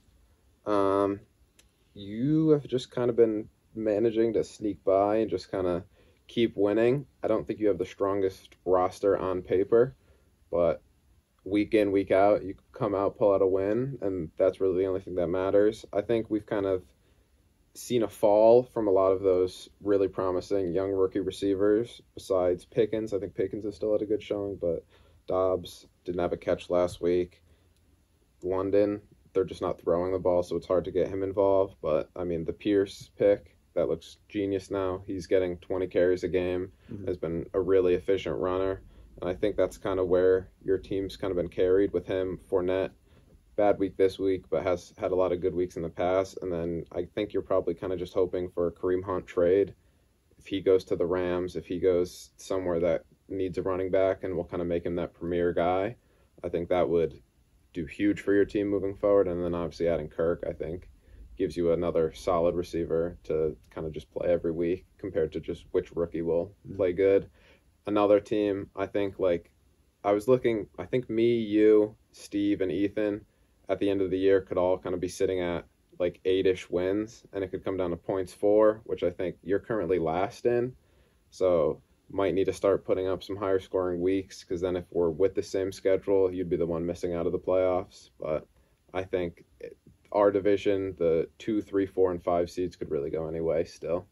You have just kind of been managing to sneak by and just kind of keep winning. I don't think you have the strongest roster on paper, but week in, week out, you come out, pull out a win, and that's really the only thing that matters. I think we've kind of seen a fall from a lot of those really promising young rookie receivers besides Pickens. I think Pickens is still at a good showing, but Dobbs didn't have a catch last week. London, they're just not throwing the ball, so it's hard to get him involved. But, I mean, the Pierce pick, that looks genius now. He's getting 20 carries a game, has been a really efficient runner. And I think that's kind of where your team's kind of been carried with him. Fournette bad week this week, but has had a lot of good weeks in the past. And then I think you're probably kind of just hoping for a Kareem Hunt trade. If he goes to the Rams, if he goes somewhere that needs a running back and will kind of make him that premier guy, I think that would do huge for your team moving forward. And then obviously adding Kirk, I think, gives you another solid receiver to kind of just play every week compared to just which rookie will play good. Another team, I think, like, I was looking, I think me, you, Steve, and Ethan at the end of the year could all kind of be sitting at like 8-ish wins, and it could come down to points for, which I think you're currently last in. So might need to start putting up some higher scoring weeks, because then if we're with the same schedule, you'd be the one missing out of the playoffs. But I think our division, the 2, 3, 4, and 5 seeds could really go any way still.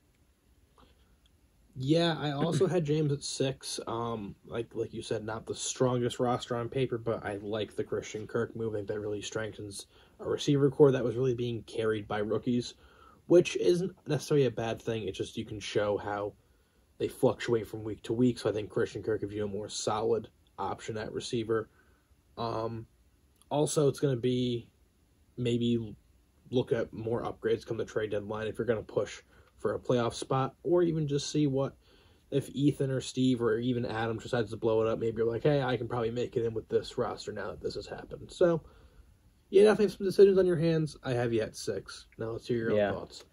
Yeah, I also had James at 6. Like you said, not the strongest roster on paper, but I like the Christian Kirk move. I think that really strengthens a receiver core that was really being carried by rookies, which isn't necessarily a bad thing. It's just you can show how they fluctuate from week to week. So I think Christian Kirk gives you a more solid option at receiver. Also, it's going to be maybe look at more upgrades come the trade deadline if you're going to push for a playoff spot, or even just see what if Ethan or Steve or even Adam decides to blow it up. Maybe you're like, hey, I can probably make it in with this roster now that this has happened. So, yeah, definitely have some decisions on your hands. I have you at 6. Now let's hear your own thoughts.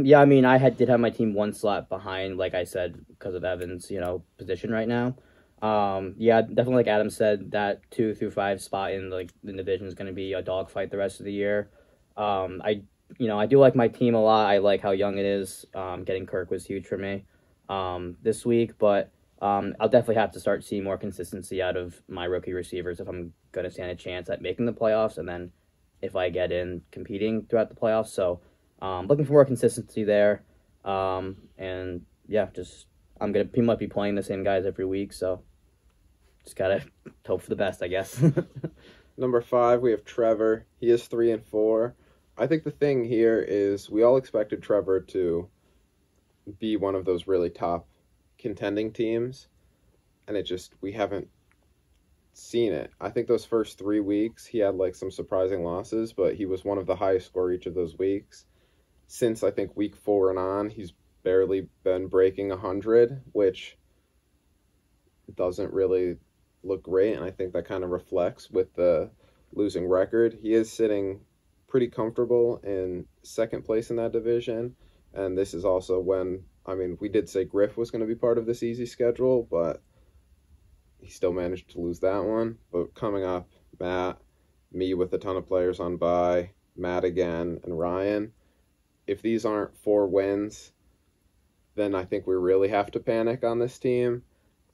Yeah, I mean, I did have my team one slot behind, like I said, because of Evan's, position right now. Yeah, definitely, like Adam said, that 2 through 5 spot in the division is going to be a dogfight the rest of the year. I do like my team a lot. I like how young it is. Getting Kirk was huge for me this week, but I'll definitely have to start seeing more consistency out of my rookie receivers if I'm going to stand a chance at making the playoffs, and then if I get in competing throughout the playoffs. So looking for more consistency there. And yeah, I'm going to pretty much be playing the same guys every week, so just got to hope for the best, I guess. Number 5, we have Trevor. He is 3 and 4. I think the thing here is we all expected Trevor to be one of those really top contending teams, and we haven't seen it. I think those first 3 weeks he had like some surprising losses, but he was one of the highest score each of those weeks. Since I think week 4 and on, he's barely been breaking 100, which doesn't really look great, and I think that kind of reflects with the losing record. He is sitting pretty comfortable in second place in that division, and this is also when, we did say Griff was going to be part of this easy schedule, but he still managed to lose that one. But coming up, Matt, me with a ton of players on bye, Matt again, and Ryan. If these aren't 4 wins, then I think we really have to panic on this team.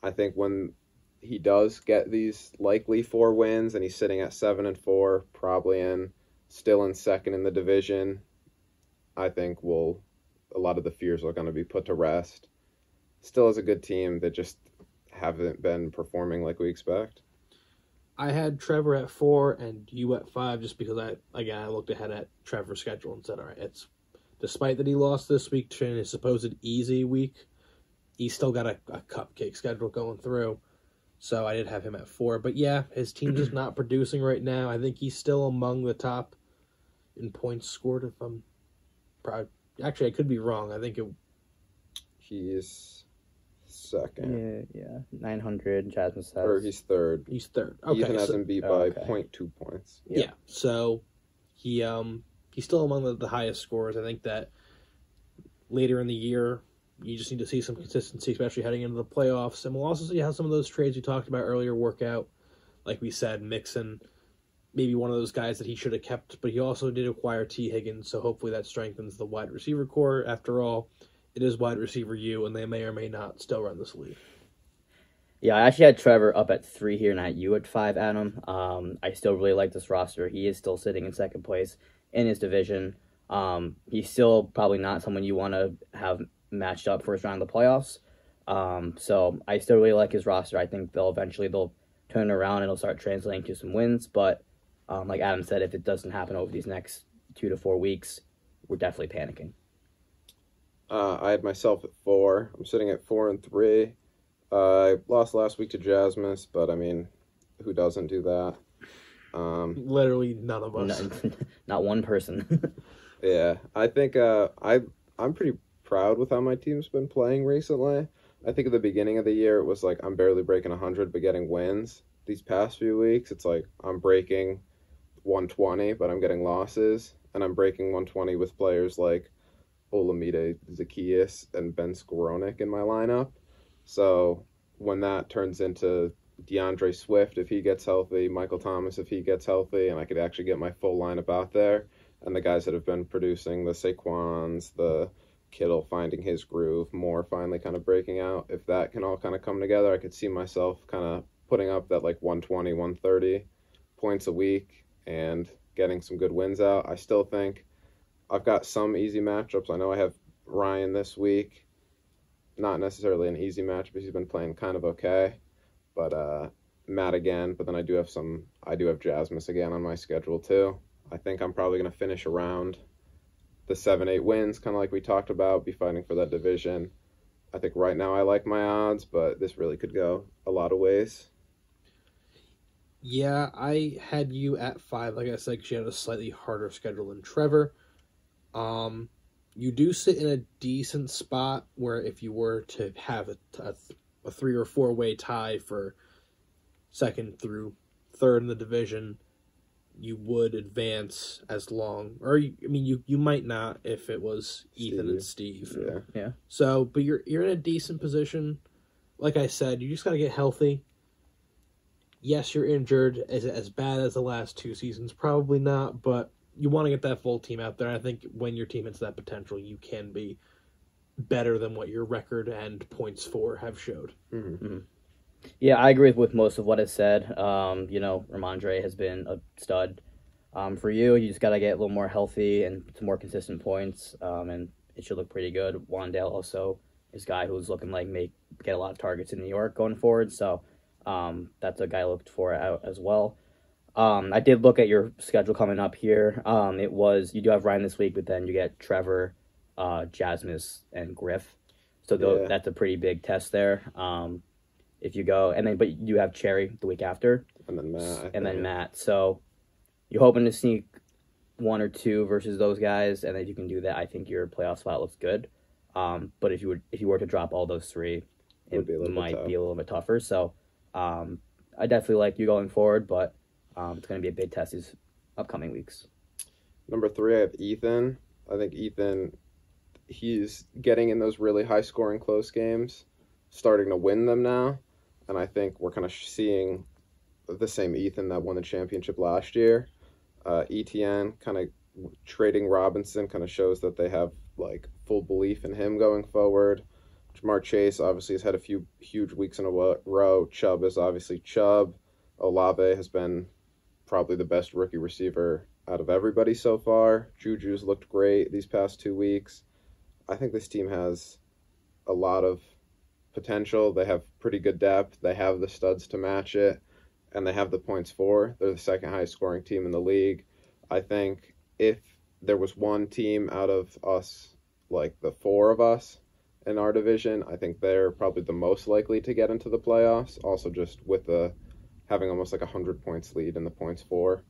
I think when he does get these likely 4 wins and he's sitting at 7 and 4, probably still in second in the division, I think a lot of the fears are going to be put to rest. Still is a good team that just haven't been performing like we expect. I had Trevor at 4 and you at 5 just because I looked ahead at Trevor's schedule and said, all right, it's despite that he lost this week to his supposed easy week, he's still got a cupcake schedule going through. So I did have him at 4. But yeah, his team's just not producing right now. I think he's still among the top in points scored. If I'm actually, I could be wrong. I think he's second. Yeah, 900. Jasmine says. Or he's third. He's third. Okay, Ethan hasn't beat by 0.2 points. Yeah. So he's still among the highest scorers. I think that later in the year, you just need to see some consistency, especially heading into the playoffs. And we'll also see how some of those trades we talked about earlier work out. Like we said, Mixon, maybe one of those guys that he should have kept, but he also did acquire T. Higgins, so hopefully that strengthens the wide receiver core. After all, it is wide receiver U, and they may or may not still run this league. Yeah, I actually had Trevor up at 3 here, not you at 5, Adam. I still really like this roster. He is still sitting in second place in his division. He's still probably not someone you want to have matched up first round of the playoffs. So I still really like his roster. I think they'll turn around and it'll start translating to some wins. But like Adam said, if it doesn't happen over these next 2 to 4 weeks, we're definitely panicking. I had myself at 4. I'm sitting at 4 and 3. I lost last week to Jasmus, but who doesn't do that? Literally none of us. Not one person. Yeah, I think I'm pretty proud with how my team's been playing recently. I think at the beginning of the year it was like I'm barely breaking 100 but getting wins. These past few weeks it's like I'm breaking 120 but I'm getting losses, and I'm breaking 120 with players like Olamide Zacchaeus and Ben Skowronek in my lineup. So when that turns into DeAndre Swift if he gets healthy, Michael Thomas if he gets healthy, and I could actually get my full lineup out there, and the guys that have been producing, the Saquons, the Kittle finding his groove, Moore finally kind of breaking out, if that can all kind of come together, I could see myself kind of putting up that like 120, 130 points a week and getting some good wins out. I still think I've got some easy matchups. I know I have Ryan this week. Not necessarily an easy match, but he's been playing kind of okay. But Matt again. But then I do have Jasmus again on my schedule too. I think I'm probably going to finish around the 7-8 wins, kind of like we talked about, be fighting for that division. I think right now I like my odds, but this really could go a lot of ways. Yeah, I had you at 5, like I said, because you had a slightly harder schedule than Trevor. You do sit in a decent spot where if you were to have a 3 or 4 way tie for second through third in the division, you would advance as long, or you might not if it was Ethan and Steve. Yeah. So, but you're in a decent position. Like I said, you just got to get healthy. Yes, you're injured. Is it as bad as the last 2 seasons? Probably not, but you want to get that full team out there. And I think when your team hits that potential, you can be better than what your record and points for have showed. Mm-hmm. Mm-hmm. Yeah, I agree with most of what is said. Ramondre has been a stud. For you just got to get a little more healthy and some more consistent points, and it should look pretty good. Wandale also is a guy who's looking like may get a lot of targets in New York going forward, so that's a guy I looked for out as well. I did look at your schedule coming up here. You do have Ryan this week, but then you get Trevor, Jasmus, and Griff. So that's a pretty big test there. If you go, but you have Cherry the week after. And then Matt. So you're hoping to sneak 1 or 2 versus those guys, and if you can do that, I think your playoff spot looks good. But if you were to drop all those 3, it might be a little bit tougher. So I definitely like you going forward, but it's going to be a big test these upcoming weeks. Number 3, I have Ethan. I think Ethan, he's getting in those really high-scoring close games, starting to win them now. And I think we're kind of seeing the same Ethan that won the championship last year. ETN kind of trading Robinson kind of shows that they have like full belief in him going forward. Jamar Chase obviously has had a few huge weeks in a row. Chubb is obviously Chubb. Olave has been probably the best rookie receiver out of everybody so far. Juju's looked great these past 2 weeks. I think this team has a lot of potential. They have pretty good depth. They have the studs to match it, and they have the points for. They're the second highest scoring team in the league. I think if there was one team out of us, like the 4 of us in our division, I think they're probably the most likely to get into the playoffs. Also, just with having almost like 100 points lead in the points for.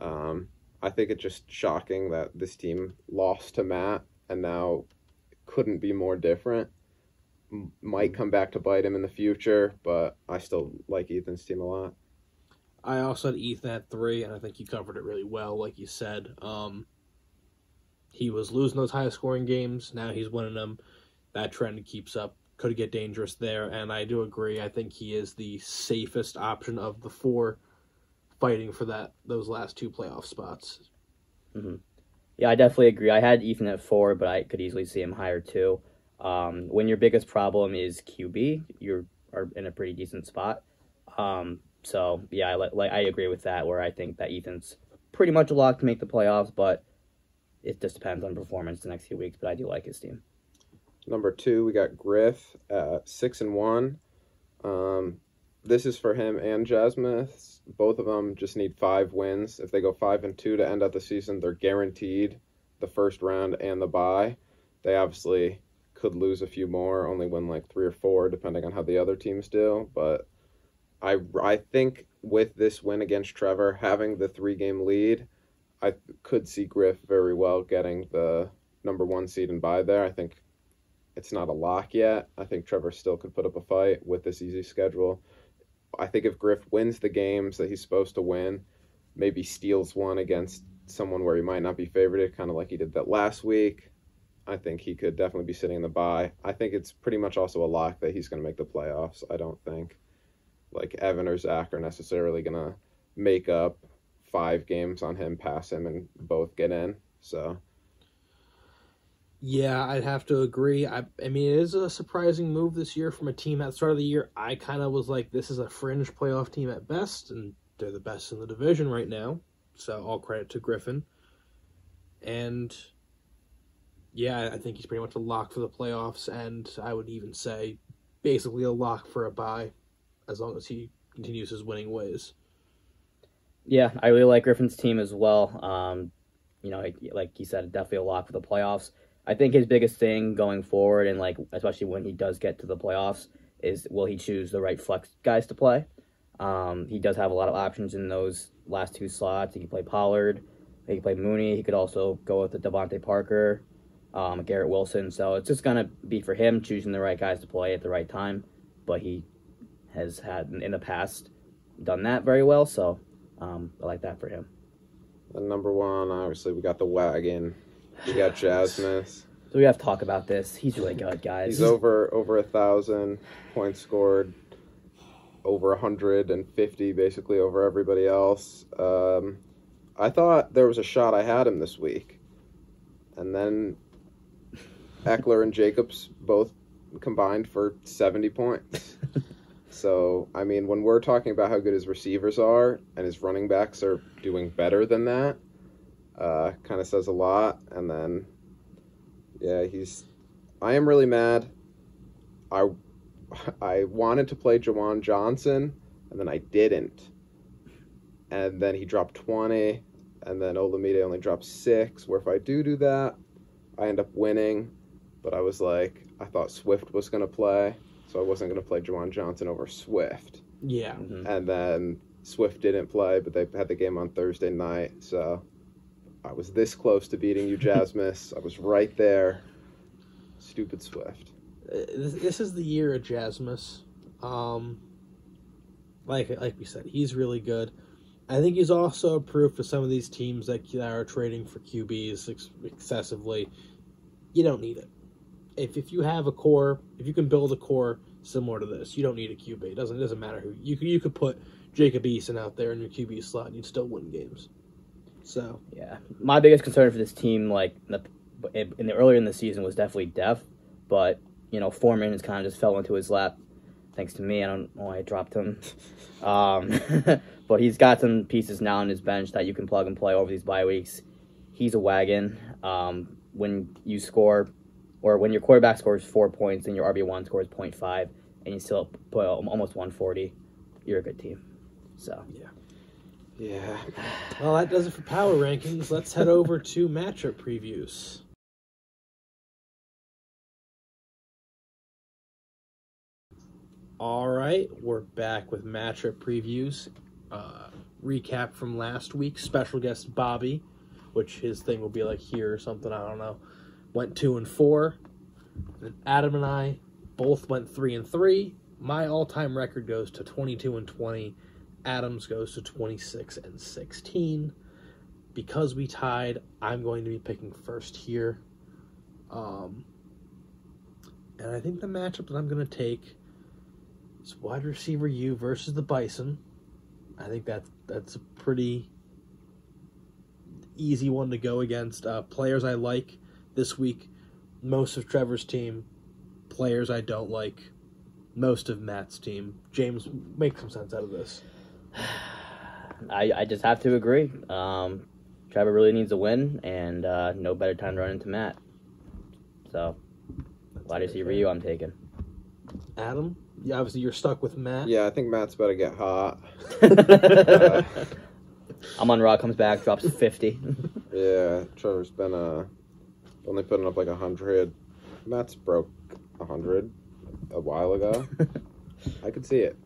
I think it's just shocking that this team lost to Matt and now couldn't be more different. Might come back to bite him in the future, but I still like Ethan's team a lot. I also had Ethan at 3, and I think you covered it really well, like you said. He was losing those high scoring games. Now he's winning them. That trend keeps up. Could get dangerous there, and I do agree. I think he is the safest option of the 4 fighting for those last 2 playoff spots. Mm-hmm. Yeah, I definitely agree. I had Ethan at 4, but I could easily see him higher too. When your biggest problem is QB, you are in a pretty decent spot. So yeah, I agree with that. Where I think that Ethan's pretty much a lock to make the playoffs, but it just depends on performance the next few weeks. But I do like his team. Number 2, we got Griff at 6-1. This is for him and Jasmus. Both of them just need 5 wins. If they go 5-2 to end out the season, they're guaranteed the first round and the bye. They obviously could lose a few more, only win like 3 or 4, depending on how the other teams do. But I think with this win against Trevor, having the 3-game lead, I could see Griff very well getting the number 1 seed and bye there. I think it's not a lock yet. I think Trevor still could put up a fight with this easy schedule. I think if Griff wins the games that he's supposed to win, maybe steals one against someone where he might not be favorited, kind of like he did that last week, I think he could definitely be sitting in the bye. I think it's pretty much also a lock that he's going to make the playoffs. I don't think like Evan or Zach are necessarily going to make up 5 games on him, pass him, and both get in. So, yeah, I'd have to agree. I mean, it is a surprising move this year from a team at the start of the year. I kind of was like, this is a fringe playoff team at best, and they're the best in the division right now. So all credit to Griffin. And yeah, I think he's pretty much a lock for the playoffs, and I would even say basically a lock for a bye as long as he continues his winning ways. Yeah, I really like Griffin's team as well. You know, like you said, definitely a lock for the playoffs. I think his biggest thing going forward, and like especially when he does get to the playoffs, is will he choose the right flex guys to play? He does have a lot of options in those last 2 slots. He can play Pollard, he can play Mooney. He could also go with the Devontae Parker, Garrett Wilson. So it's just gonna be for him choosing the right guys to play at the right time. But he has had in the past done that very well. So I like that for him. And number 1, obviously, we got the wagon. We got Jasmus. So we have to talk about this. He's really good, guys. He's over 1,000 points scored, over 150 basically over everybody else. I thought there was a shot I had him this week. And then Eckler and Jacobs both combined for 70 points. So, I mean, when we're talking about how good his receivers are and his running backs are doing better than that, kind of says a lot. And then, yeah, I am really mad. I wanted to play Jawan Johnson, and then I didn't. And then he dropped 20, and then Olamide only dropped 6, where if I do that, I end up winning. But I was like, I thought Swift was going to play, so I wasn't going to play Jawan Johnson over Swift. Yeah. Mm-hmm. And then Swift didn't play, but they had the game on Thursday night, so I was this close to beating you, Jasmus. I was right there. Stupid Swift. This is the year of Jasmus. Like we said, he's really good. I think he's also proof for some of these teams that are trading for QBs excessively. You don't need it. If you have a core, if you can build a core similar to this, you don't need a QB. It doesn't matter who you could put Jacob Eason out there in your QB slot and you'd still win games. So yeah, my biggest concern for this team, like earlier in the season, was definitely depth. But you know, Foreman has kind of just fell into his lap, thanks to me. I don't know why I dropped him. But he's got some pieces now on his bench that you can plug and play over these bye weeks. He's a wagon. When you score, or when your quarterback scores 4 points and your RB1 scores 0.5, and you still put almost 140, you're a good team. So Yeah. well, that does it for power rankings. Let's head over to matchup previews. All right, we're back with matchup previews. Recap from last week. Special guest Bobby, which his thing will be like here or something, I don't know, went 2-4. And Adam and I both went 3-3. My all-time record goes to 22-20. Adam's goes to 26-16. Because we tied, I'm going to be picking first here. And I think the matchup that I'm going to take is wide receiver U versus the Bison. I think that's a pretty easy one to go against. Players I like this week, most of Trevor's team. Players I don't like, most of Matt's team. James, make some sense out of this. I just have to agree. Trevor really needs a win, and no better time to run into Matt. So, wide receiver U, I'm taking. Adam, yeah, obviously you're stuck with Matt. Yeah, I think Matt's about to get hot. Amon-Ra comes back, drops 50. Yeah, Trevor's been only putting up like 100. Matt's broke 100 a while ago. I could see it.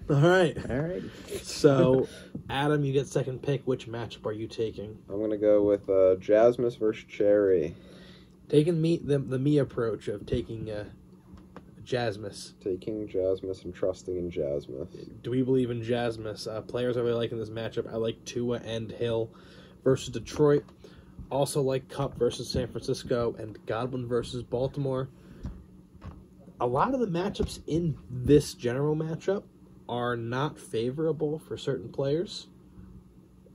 All right. All right. So, Adam, you get second pick. Which matchup are you taking? I'm going to go with Jasmus versus Cherry. Taking the me approach of taking Jasmus. Taking Jasmus and trusting in Jasmus. Do we believe in Jasmus? Players I really like in this matchup. I like Tua and Hill versus Detroit. Also like Kupp versus San Francisco and Godwin versus Baltimore. A lot of the matchups in this general matchup are not favorable for certain players.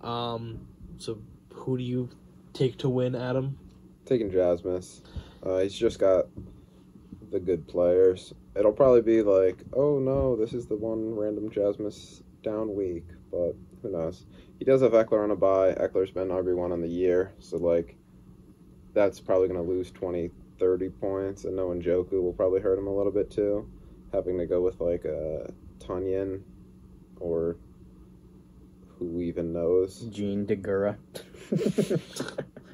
So who do you take to win, Adam? Taking Jasmus. He's just got the good players. It'll probably be like, oh no, this is the one random Jasmus down week, but who knows. He does have Eckler on a bye. Eckler's been RB1 on the year, so like that's probably going to lose 20, 30 points, and knowing Njoku will probably hurt him a little bit too. Having to go with like a Tunyon or who even knows. Gene Degura.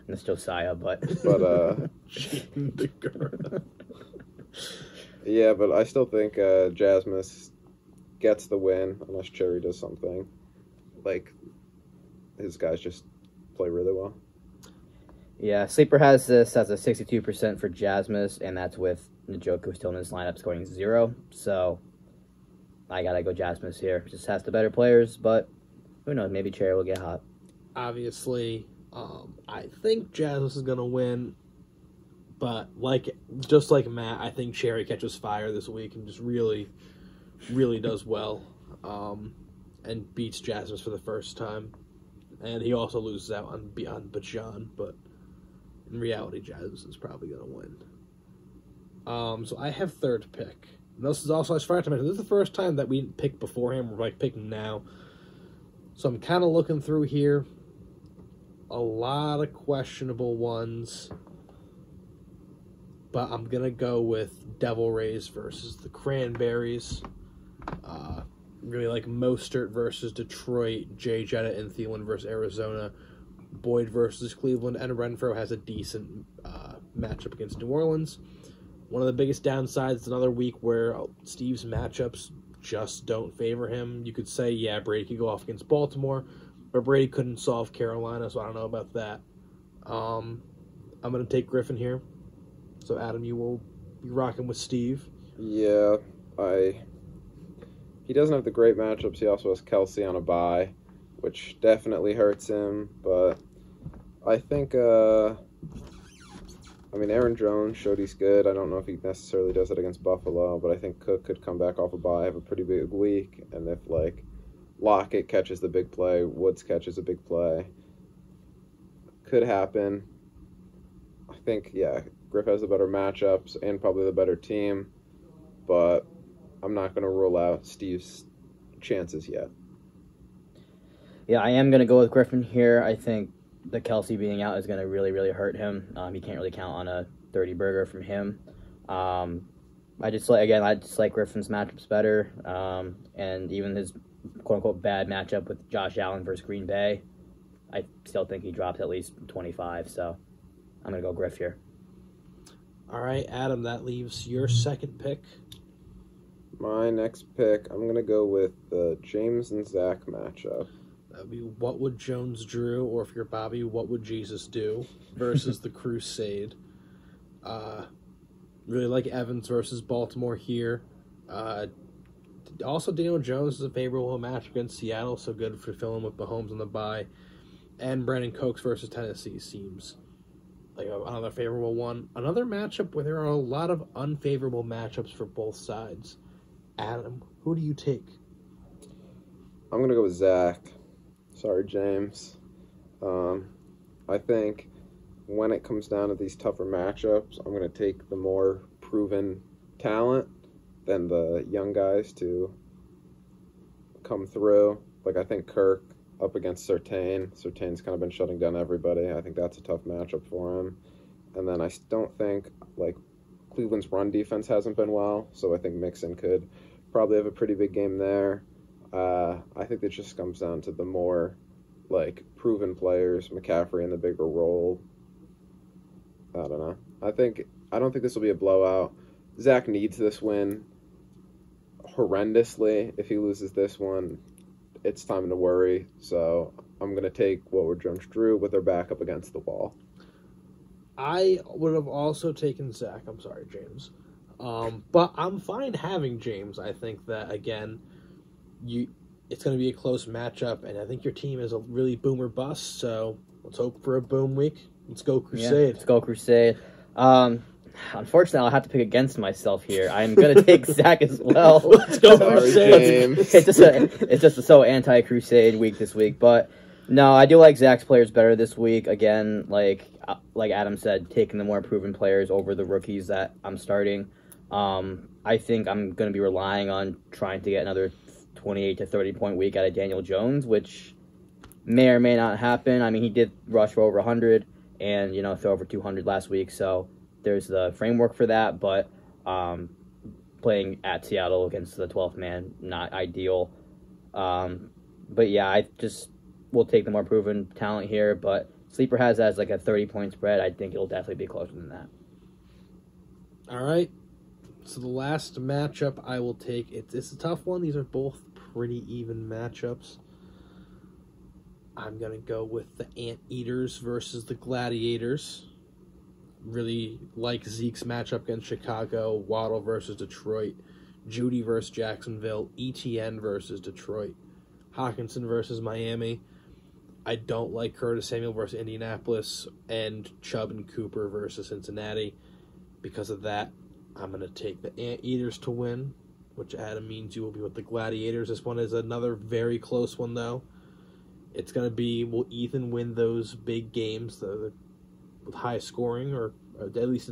That's Josiah, but Gene Degura. Yeah, but I still think Jasmus gets the win unless Cherry does something. Like, his guys just play really well. Yeah, Sleeper has this as a 62% for Jasmus, and that's with Njoku still in his lineup scoring 0. So I gotta go Jasmus here. Just has the better players, but who knows? Maybe Cherry will get hot. Obviously, I think Jasmus is gonna win. But just like Matt, I think Cherry catches fire this week and just really, really does well, and beats Jasmus for the first time. And he also loses out on Bajan, but in reality, Jasmus is probably gonna win. So I have third pick. And this is also, I forgot to mention, this is the first time that we didn't pick beforehand. We're picking now. So I'm kind of looking through here. A lot of questionable ones. But I'm going to go with Devil Rays versus the Cranberries. Really like Mostert versus Detroit, Jay Jetta and Thielen versus Arizona, Boyd versus Cleveland, and Renfro has a decent matchup against New Orleans. One of the biggest downsides is another week where Steve's matchups just don't favor him. You could say, yeah, Brady could go off against Baltimore, but Brady couldn't solve Carolina, so I don't know about that. I'm going to take Griffin here. So, Adam, you will be rocking with Steve. Yeah, he doesn't have the great matchups. He also has Kelsey on a bye, which definitely hurts him. But I think, Aaron Jones showed he's good. I don't know if he necessarily does it against Buffalo, but I think Cook could come back off a bye, have a pretty big week. And if, Lockett catches the big play, Woods catches a big play, could happen. I think, yeah, Griff has the better matchups and probably the better team, but I'm not going to rule out Steve's chances yet. Yeah, I am going to go with Griffin here. I think the Kelsey being out is going to really, really hurt him. He can't really count on a 30-burger from him. I just like Griffin's matchups better, and even his quote-unquote bad matchup with Josh Allen versus Green Bay, I still think he drops at least 25, so I'm going to go Griff here. All right, Adam, that leaves your second pick. My next pick, I'm going to go with the James and Zach matchup. That would be What Would Jones Drew, or if you're Bobby, What Would Jesus Do, versus the Crusade. Really like Evans versus Baltimore here. Also, Daniel Jones is a favorable match against Seattle, so good for filling with Mahomes on the bye. And Brandon Cooks versus Tennessee seems like another favorable one. Another matchup where there are a lot of unfavorable matchups for both sides. Adam, who do you take? I'm going to go with Zach. Sorry, James. I think when it comes down to these tougher matchups, I'm going to take the more proven talent than the young guys to come through. I think Kirk up against Surtain. Surtain's kind of been shutting down everybody. I think that's a tough matchup for him. And then I don't think, Cleveland's run defense hasn't been well, so I think Mixon could probably have a pretty big game there. I think it just comes down to the more, proven players, McCaffrey in the bigger role. I don't know. I don't think this will be a blowout. Zach needs this win. horrendously. If he loses this one, it's time to worry. So I'm going to take Woodward Jones Drew with their back up against the wall. I would have also taken Zach. I'm sorry, James. But I'm fine having James. I think that, again, it's going to be a close matchup, and I think your team is a really boom or bust, so let's hope for a boom week. Let's go Crusade. Yeah, let's go Crusade. Unfortunately, I'll have to pick against myself here. I'm going to take Zach as well. Let's go Sorry, Crusade. James. It's just a so anti-Crusade week this week, but no, I do like Zach's players better this week. Again, like Adam said, taking the more proven players over the rookies that I'm starting. I think I'm going to be relying on trying to get another 28 to 30 point week out of Daniel Jones, which may or may not happen. I mean, he did rush for over 100 and, throw over 200 last week, so there's the framework for that, but playing at Seattle against the 12th man, not ideal. But yeah, I just will take the more proven talent here, but Sleeper has as like a 30-point spread. I think it'll definitely be closer than that. All right. So the last matchup I will take, it's a tough one. These are both pretty even matchups. I'm going to go with the Anteaters versus the Gladiators. Really like Zeke's matchup against Chicago, Waddle versus Detroit, Judy versus Jacksonville, ETN versus Detroit, Hawkinson versus Miami. I don't like Curtis Samuel versus Indianapolis, and Chubb and Cooper versus Cincinnati. Because of that, I'm going to take the Anteaters to win, which Adam means you will be with the Gladiators. This one is another very close one, though. It's going to be, will Ethan win those big games with high scoring, or at least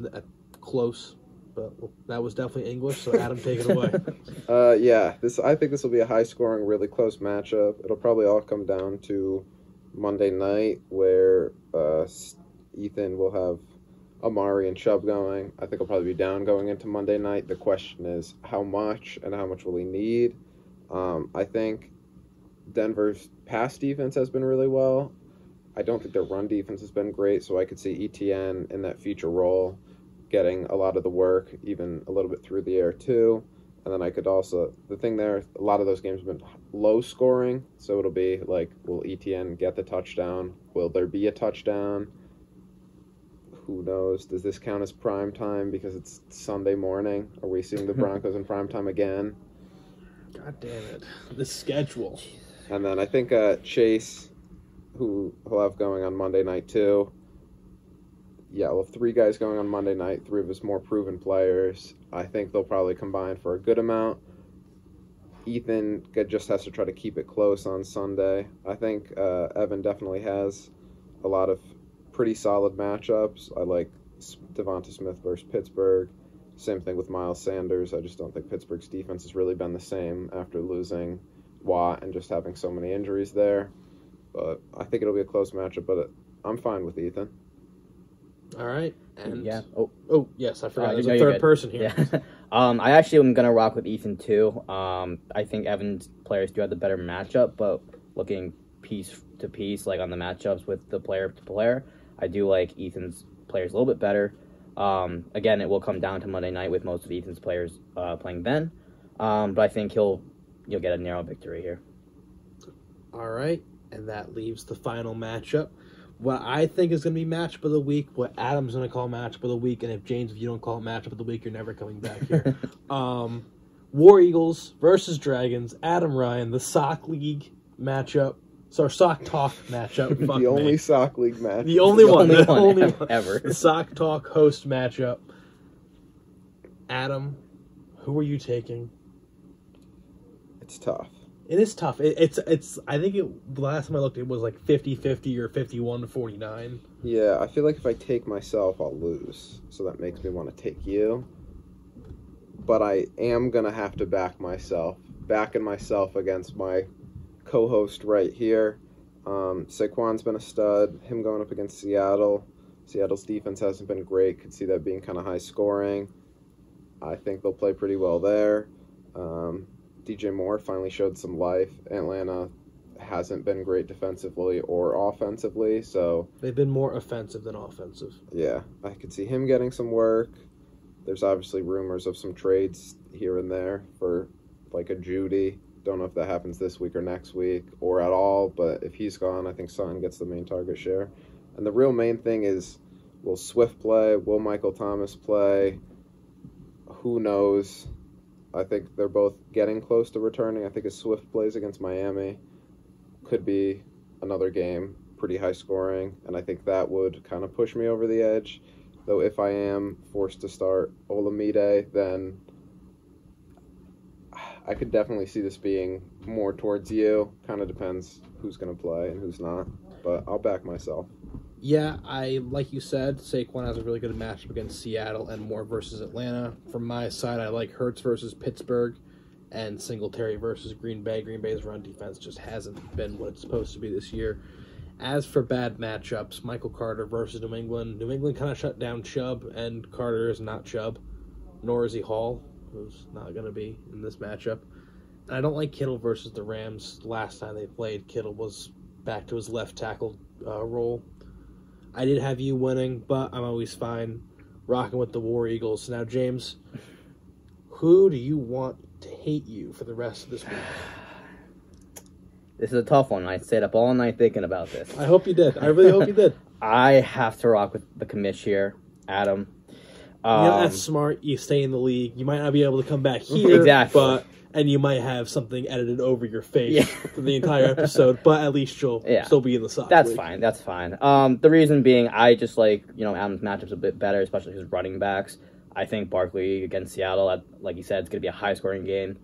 close? But that was definitely English, so Adam, take it away. I think this will be a high-scoring, really close matchup. It'll probably all come down to Monday night, where Ethan will have Amari and Chubb going. I think he'll probably be down going into Monday night. The question is how much and how much will he need. I think Denver's pass defense has been really well. I don't think their run defense has been great, so I could see ETN in that feature role getting a lot of the work, even a little bit through the air too. And then I could also, the thing there, a lot of those games have been low scoring, so it'll be like, will ETN get the touchdown? Will there be a touchdown? Who knows? Does this count as prime time because it's Sunday morning? Are we seeing the Broncos in prime time again? God damn it. The schedule. And then I think Chase, who he'll have going on Monday night too. Yeah, we'll have 3 guys going on Monday night, 3 of his more proven players. I think they'll probably combine for a good amount. Ethan just has to try to keep it close on Sunday. I think Evan definitely has a lot of pretty solid matchups. I like Devonta Smith versus Pittsburgh. Same thing with Miles Sanders. I just don't think Pittsburgh's defense has really been the same after losing Watt and just having so many injuries there. But I think it'll be a close matchup, but I'm fine with Ethan. All right. And yeah. Oh, yes, I forgot. There's a you're third good. person here. Yeah. I actually am gonna rock with Ethan too. I think Evan's players do have the better matchup, but looking piece to piece, like on the matchups with the player to player, I do like Ethan's players a little bit better. Again, it will come down to Monday night with most of Ethan's players playing then, but I think you'll get a narrow victory here. All right, and that leaves the final matchup. What I think is going to be matchup of the week, what Adam's going to call matchup of the week, and if James, if you don't call it matchup of the week, you're never coming back here. War Eagles versus Dragons. Adam Ryan, the Sock League matchup. Sorry, Sock Talk matchup. The only Sock League match. The only one. The one only one ever. The Sock Talk host matchup. Adam, who are you taking? It's tough. It is tough. It's. I think the last time I looked, it was like 50-50 or 51-49. Yeah, I feel like if I take myself, I'll lose. So that makes me want to take you. But I am going to have to backing myself against my co-host right here. Saquon's been a stud. Him going up against Seattle. Seattle's defense hasn't been great. Could see that being kind of high scoring. I think they'll play pretty well there. DJ Moore finally showed some life. Atlanta hasn't been great defensively or offensively, so They've been more offensive than offensive. yeah, I could see him getting some work. There's obviously rumors of some trades here and there for like a Judy. Don't know if that happens this week or next week or at all, but if he's gone, I think Sutton gets the main target share. And the real main thing is, will Swift play? Will Michael Thomas play? Who knows? I think they're both getting close to returning. I think if Swift plays against Miami, could be another game, pretty high scoring, and I think that would kind of push me over the edge. Though if I am forced to start Olamide, then I could definitely see this being more towards you. Kind of depends who's going to play and who's not, but I'll back myself. Yeah, like you said, Saquon has a really good matchup against Seattle and Moore versus Atlanta. From my side, I like Hurts versus Pittsburgh and Singletary versus Green Bay. Green Bay's run defense just hasn't been what it's supposed to be this year. As for bad matchups, Michael Carter versus New England. New England kind of shut down Chubb, and Carter is not Chubb, nor is he Hall, who's not going to be in this matchup. And I don't like Kittle versus the Rams. Last time they played, Kittle was back to his left tackle role. I did have you winning, but I'm always fine rocking with the War Eagles. Now, James, who do you want to hate you for the rest of this week? This is a tough one. I stayed up all night thinking about this. I hope you did. I really hope you did. I have to rock with the commish here, Adam. That's smart. You stay in the league. You might not be able to come back here. Exactly. And you might have something edited over your face for the entire episode, but at least you'll still be in the side. That's fine. That's fine. The reason being, I just like, Adam's matchup's a bit better, especially his running backs. I think Barkley against Seattle, like you said, it's going to be a high-scoring game.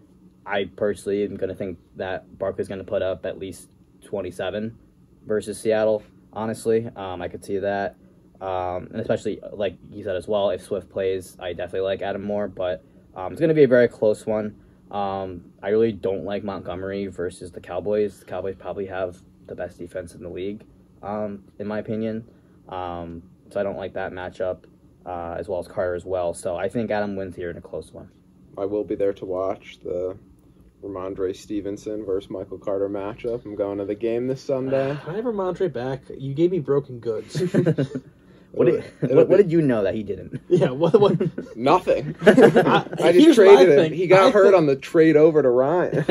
I personally am going to think that Barkley's going to put up at least 27 versus Seattle, honestly. I could see that. And especially, like you said as well, if Swift plays, I definitely like Adam more, but it's going to be a very close one. I really don't like Montgomery versus the Cowboys. The Cowboys probably have the best defense in the league, in my opinion. So I don't like that matchup, as well as Carter as well. So I think Adam wins here in a close one. I will be there to watch the Ramondre Stevenson versus Michael Carter matchup. I'm going to the game this Sunday. Can I have Ramondre back? You gave me broken goods. What did you know that he didn't? Yeah, what? Nothing. I just traded him. He got hurt on the trade over to Ryan.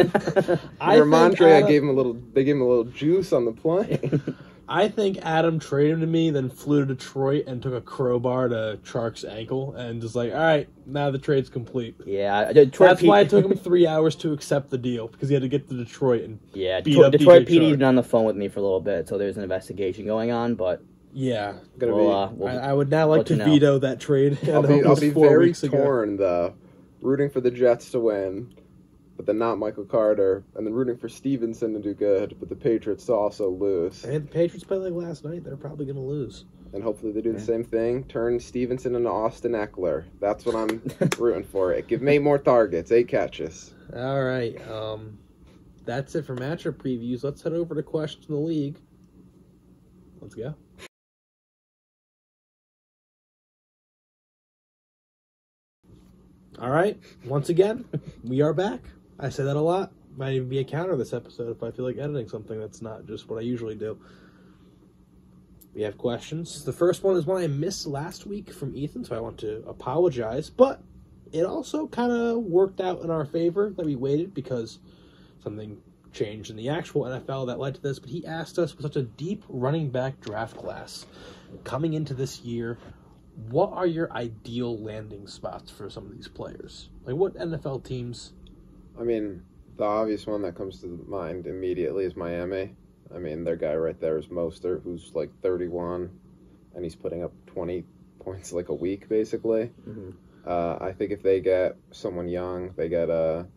Ramondre, they gave him a little juice on the plane. I think Adam traded him to me, then flew to Detroit and took a crowbar to Chark's ankle and just like, all right, now the trade's complete. Yeah, that's why it took him 3 hours to accept the deal, because he had to get to Detroit and Detroit PD's been on the phone with me for a little bit, so there's an investigation going on, but yeah, I would now like to veto that trade. I'll be very torn though, rooting for the Jets to win, but then not Michael Carter, and then rooting for Stevenson to do good, but the Patriots to also lose. And the Patriots played like last night; they're probably going to lose. And hopefully they do the same thing. Turn Stevenson into Austin Eckler. That's what I'm rooting for. Give me 8 more targets, 8 catches. All right, that's it for matchup previews. Let's head over to questions in the league. Let's go. All right, once again, we are back. I say that a lot. Might even be a counter this episode if I feel like editing something that's not just what I usually do. We have questions. The first one is one I missed last week from Ethan, so I want to apologize. But it also kind of worked out in our favor that we waited because something changed in the actual NFL that led to this. But he asked us, with such a deep running back draft class coming into this year, what are your ideal landing spots for some of these players? Like, what NFL teams? I mean, the obvious one that comes to mind immediately is Miami. I mean, their guy right there is Mostert, who's like 31, and he's putting up 20 points like a week, basically. Mm-hmm. I think if they get someone young, they get a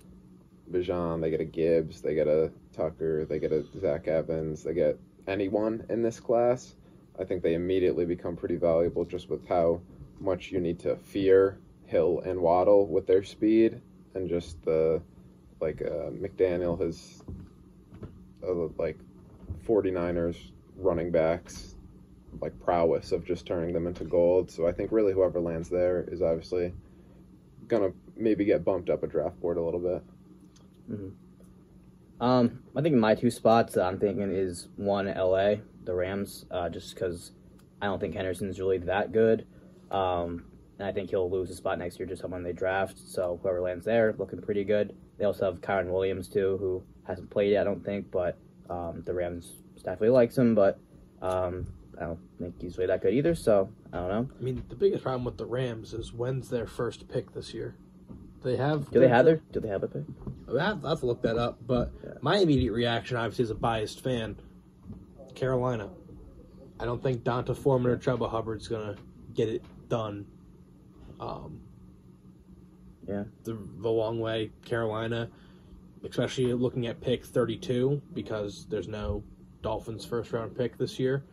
Bijan, they get a Gibbs, they get a Tucker, they get a Zach Evans, they get anyone in this class, I think they immediately become pretty valuable just with how much you need to fear Hill and Waddle with their speed, and just the McDaniel has 49ers running backs like prowess of just turning them into gold. So I think really whoever lands there is obviously gonna maybe get bumped up a draft board a little bit. Mm-hmm. I think my 2 spots I'm thinking is one, LA, the Rams, just because I don't think Henderson's really that good. and I think he'll lose a spot next year to someone they draft. So whoever lands there, looking pretty good. They also have Kyron Williams too, who hasn't played yet, I don't think, but the Rams definitely likes him, but I don't think he's really that good either. So I don't know. I mean, the biggest problem with the Rams is when's their first pick this year? Do they have a pick? I have to look that up, but my immediate reaction, obviously, as a biased fan, Carolina. I don't think Donta Foreman or Chuba Hubbard's going to get it done. The long way, Carolina, especially looking at pick 32, because there's no Dolphins first-round pick this year.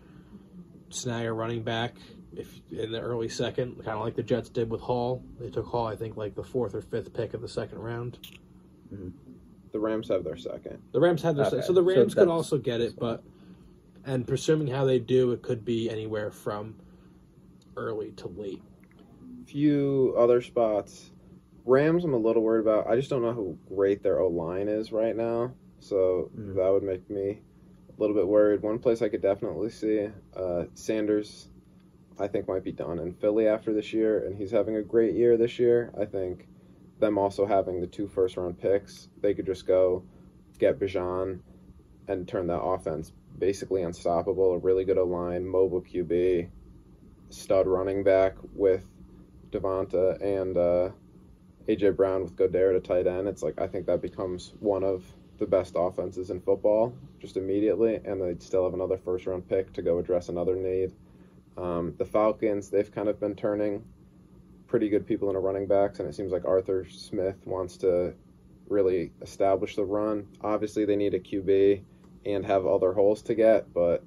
Snag a running back if in the early second, kind of like the Jets did with Hall. They took Hall, I think, like the 4th or 5th pick of the second round. Mm-hmm. The Rams have their second. The Rams have their second. So the Rams could also get it, and presuming how they do, it could be anywhere from early to late. Few other spots. Rams, I'm a little worried about. I just don't know how great their O-line is right now. So that would make me a little bit worried. One place I could definitely see, Sanders, I think might be done in Philly after this year, and he's having a great year this year. I think them also having the 2 first-round picks, they could just go get Bijan and turn that offense basically unstoppable. A really good O-line, mobile QB, stud running back with Devonta, and A.J. Brown with Goddard at tight end. It's like, I think that becomes one of the best offenses in football just immediately, and they'd still have another first-round pick to go address another need. The Falcons, they've kind of been turning pretty good people into running backs, and it seems like Arthur Smith wants to really establish the run. Obviously, they need a QB and have other holes to get, but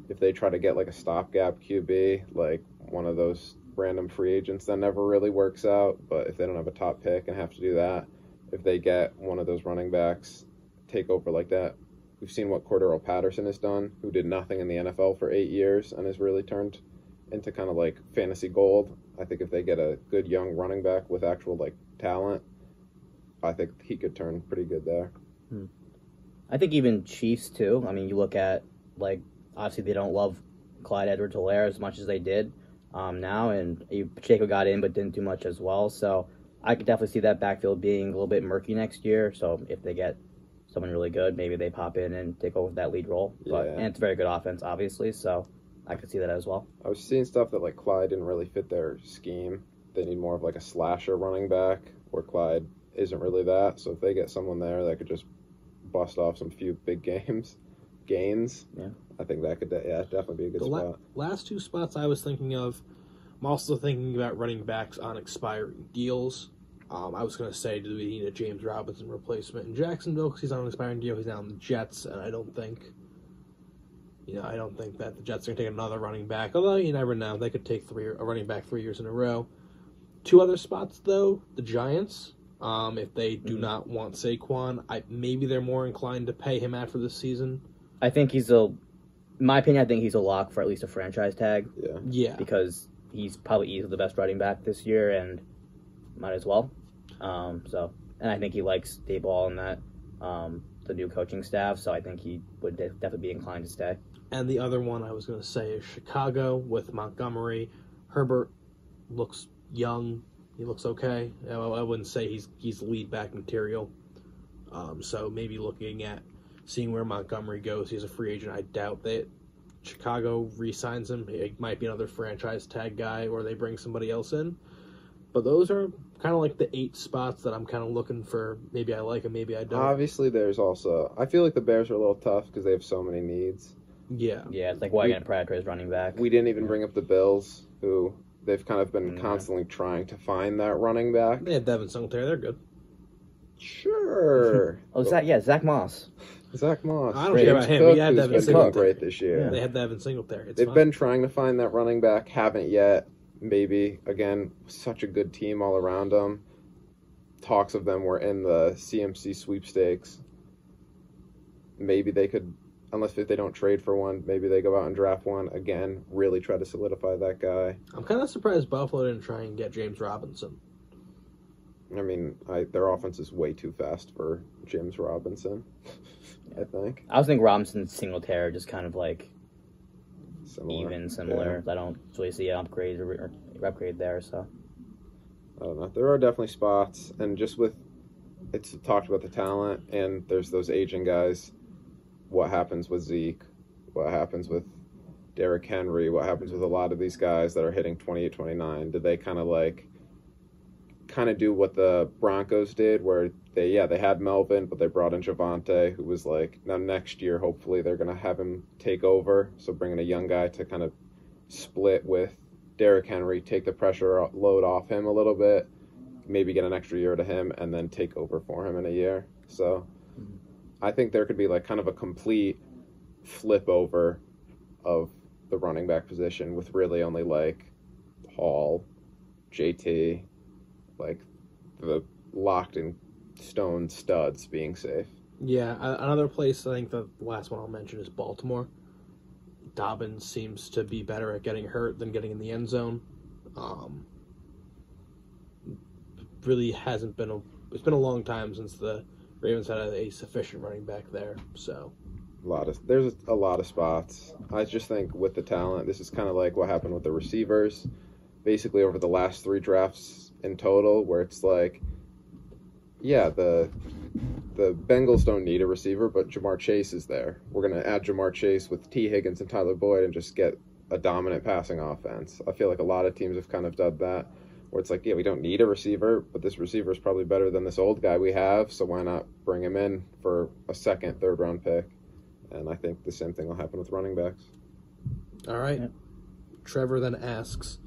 if they try to get like a stopgap QB, like one of those random free agents, that never really works out. But if they don't have a top pick and have to do that, if they get one of those running backs take over like that, we've seen what Cordero Patterson has done, who did nothing in the NFL for 8 years and has really turned into kind of like fantasy gold. I think if they get a good young running back with actual like talent, I think he could turn pretty good there. I think even Chiefs too. I mean, you look at, like, obviously they don't love Clyde Edwards-Helaire as much as they did now, and Pacheco got in but didn't do much as well. So I could definitely see that backfield being a little bit murky next year. So if they get someone really good, maybe they pop in and take over that lead role. And it's a very good offense, obviously, so I could see that as well. I was seeing stuff that like Clyde didn't really fit their scheme. They need more of like a slasher running back, where Clyde isn't really that. So if they get someone there that could just bust off some few big gains, I think that could definitely be a good spot. Last 2 spots I was thinking of, I'm also thinking about running backs on expiring deals. I was going to say, do we need a James Robinson replacement in Jacksonville because he's on an expiring deal? He's now on the Jets, and I don't think that the Jets are going to take another running back, although you never know. They could take a running back 3 years in a row. 2 other spots, though, the Giants. If they do not want Saquon, maybe they're more inclined to pay him after this season. I think in my opinion, I think he's a lock for at least a franchise tag. Yeah. Because he's probably easily the best running back this year, and might as well. And I think he likes Daboll and that, the new coaching staff, so I think he would definitely be inclined to stay. And the other one I was going to say is Chicago with Montgomery. Herbert looks young. He looks okay. I wouldn't say he's lead back material. So maybe looking at seeing where Montgomery goes. He's a free agent. I doubt that Chicago re-signs him. He might be another franchise tag guy, or they bring somebody else in. But those are kind of like the 8 spots that I'm kind of looking for. Maybe I like them, maybe I don't. Obviously, there's also... I feel like the Bears are a little tough because they have so many needs. Yeah. Yeah, it's like Wagon Prater is running back. We didn't even bring up the Bills, who they've kind of been constantly trying to find that running back. They have Devin Singletary. They're good. Sure. Zach Moss. Zach Moss. I don't care about him. We had Devin Singletary. Great this year. Yeah. They had Devin Singletary. They've been trying to find that running back, haven't yet. Maybe, again, such a good team all around them. Talks of them were in the CMC sweepstakes. Maybe they could, unless if they don't trade for one, maybe they go out and draft one. Again, really try to solidify that guy. I'm kind of surprised Buffalo didn't try and get James Robinson. I mean, their offense is way too fast for James Robinson, I think. I was thinking Robinson and Singletary are just kind of like similar. I don't really see an upgrade there, so. I don't know. There are definitely spots, and just with it's talked about the talent, and there's those aging guys. What happens with Zeke? What happens with Derrick Henry? What happens with a lot of these guys that are hitting 28, 29? Do they kind of do what the Broncos did, where they had Melvin, but they brought in Javonte, who was like, now next year, hopefully they're going to have him take over. So bringing a young guy to kind of split with Derrick Henry, take the pressure load off him a little bit, maybe get an extra year to him, and then take over for him in a year. So I think there could be like kind of a complete flip over of the running back position with really only like Hall, JT, like the locked in stone studs being safe. Yeah, another place, I think the last one I'll mention is Baltimore. Dobbins seems to be better at getting hurt than getting in the end zone. Really hasn't been it's been a long time since the Ravens had a sufficient running back there. So There's a lot of spots. I just think with the talent, this is kind of like what happened with the receivers, basically over the last 3 drafts in total, where it's like, yeah, the Bengals don't need a receiver, but Jamar Chase is there. We're going to add Jamar Chase with T. Higgins and Tyler Boyd and just get a dominant passing offense. I feel like a lot of teams have kind of done that, where it's like, yeah, we don't need a receiver, but this receiver is probably better than this old guy we have, so why not bring him in for a second, third round pick? And I think the same thing will happen with running backs. All right. Yep. Trevor then asks,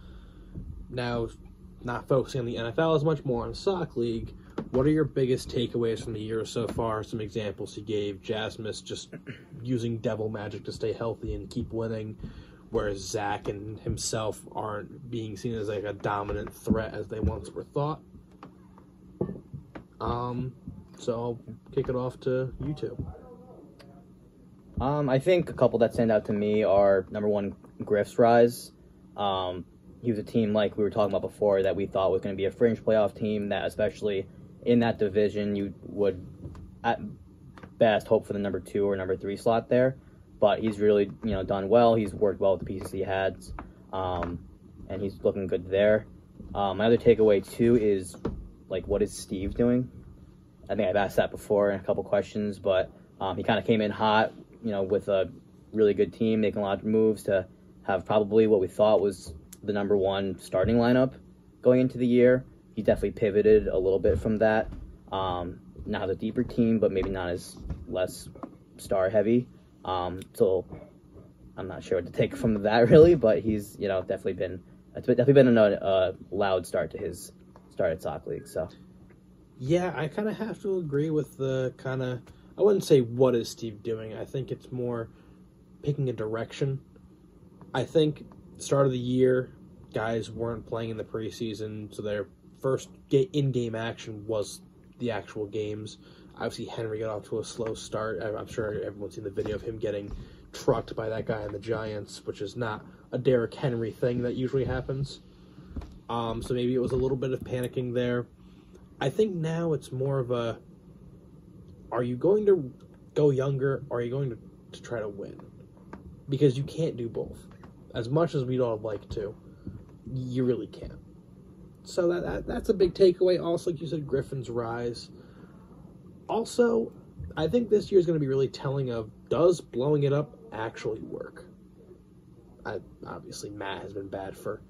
now not focusing on the NFL as much, more on Sock League, what are your biggest takeaways from the year so far? Some examples he gave. Jasmus just using devil magic to stay healthy and keep winning, whereas Zach and himself aren't being seen as like a dominant threat as they once were thought. So I'll kick it off to you two. I think a couple that stand out to me are, number one, Griff's rise. He was a team, like we were talking about before, that we thought was going to be a fringe playoff team, that especially in that division you would at best hope for the number 2 or number 3 slot there. But he's really, done well. He's worked well with the pieces he had, and he's looking good there. My other takeaway, too, is, like, what is Steve doing? I think I've asked that before in a couple questions, but he kind of came in hot, with a really good team, making a lot of moves to have probably what we thought was the number 1 starting lineup going into the year. He definitely pivoted a little bit from that. Now the deeper team, but maybe not as less star heavy. So I'm not sure what to take from that really, but he's definitely been a loud start to his start at Sock League. So yeah, I kind of have to agree with the kind of, I wouldn't say what is Steve doing. I think it's more picking a direction. I think start of the year, guys weren't playing in the preseason, so their first in-game action was the actual games. Obviously, Henry got off to a slow start. I'm sure everyone's seen the video of him getting trucked by that guy in the Giants, which is not a Derrick Henry thing that usually happens. So maybe it was a little bit of panicking there. I think now it's more of a, are you going to go younger, or are you going to try to win? Because you can't do both. As much as we'd all like to, you really can't. So that's a big takeaway. Also, like you said, Griffin's rise. Also, I think this year is going to be really telling of, does blowing it up actually work? Obviously, Matt has been bad for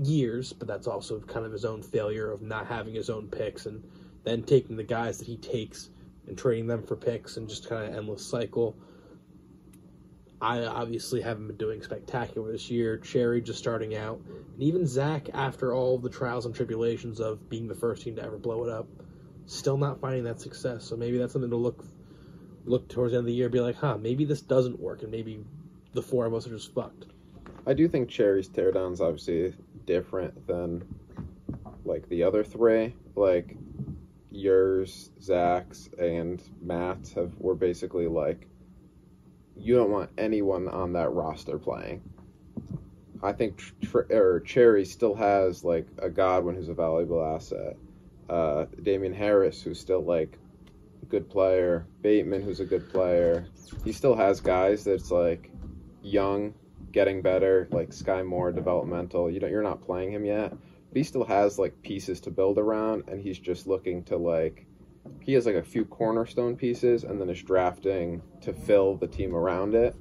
years, but that's also kind of his own failure of not having his own picks and then taking the guys that he takes and trading them for picks and just kind of endless cycle. I obviously haven't been doing spectacular this year. Cherry just starting out. And even Zach, after all the trials and tribulations of being the first team to ever blow it up, still not finding that success. So maybe that's something to look towards the end of the year and be like, maybe this doesn't work, and maybe the 4 of us are just fucked. I do think Cherry's teardown's obviously different than, like, the other 3. Like, yours, Zach's, and Matt's were basically like, you don't want anyone on that roster playing. I think Cherry still has, like, a Godwin who's a valuable asset. Damian Harris, who's still, like, a good player. Bateman, who's a good player. He still has guys that's, like, young, getting better, like Sky Moore, developmental. You're not playing him yet. he still has like pieces to build around, and he's just looking to like he has like a few cornerstone pieces, and then is drafting to fill the team around it.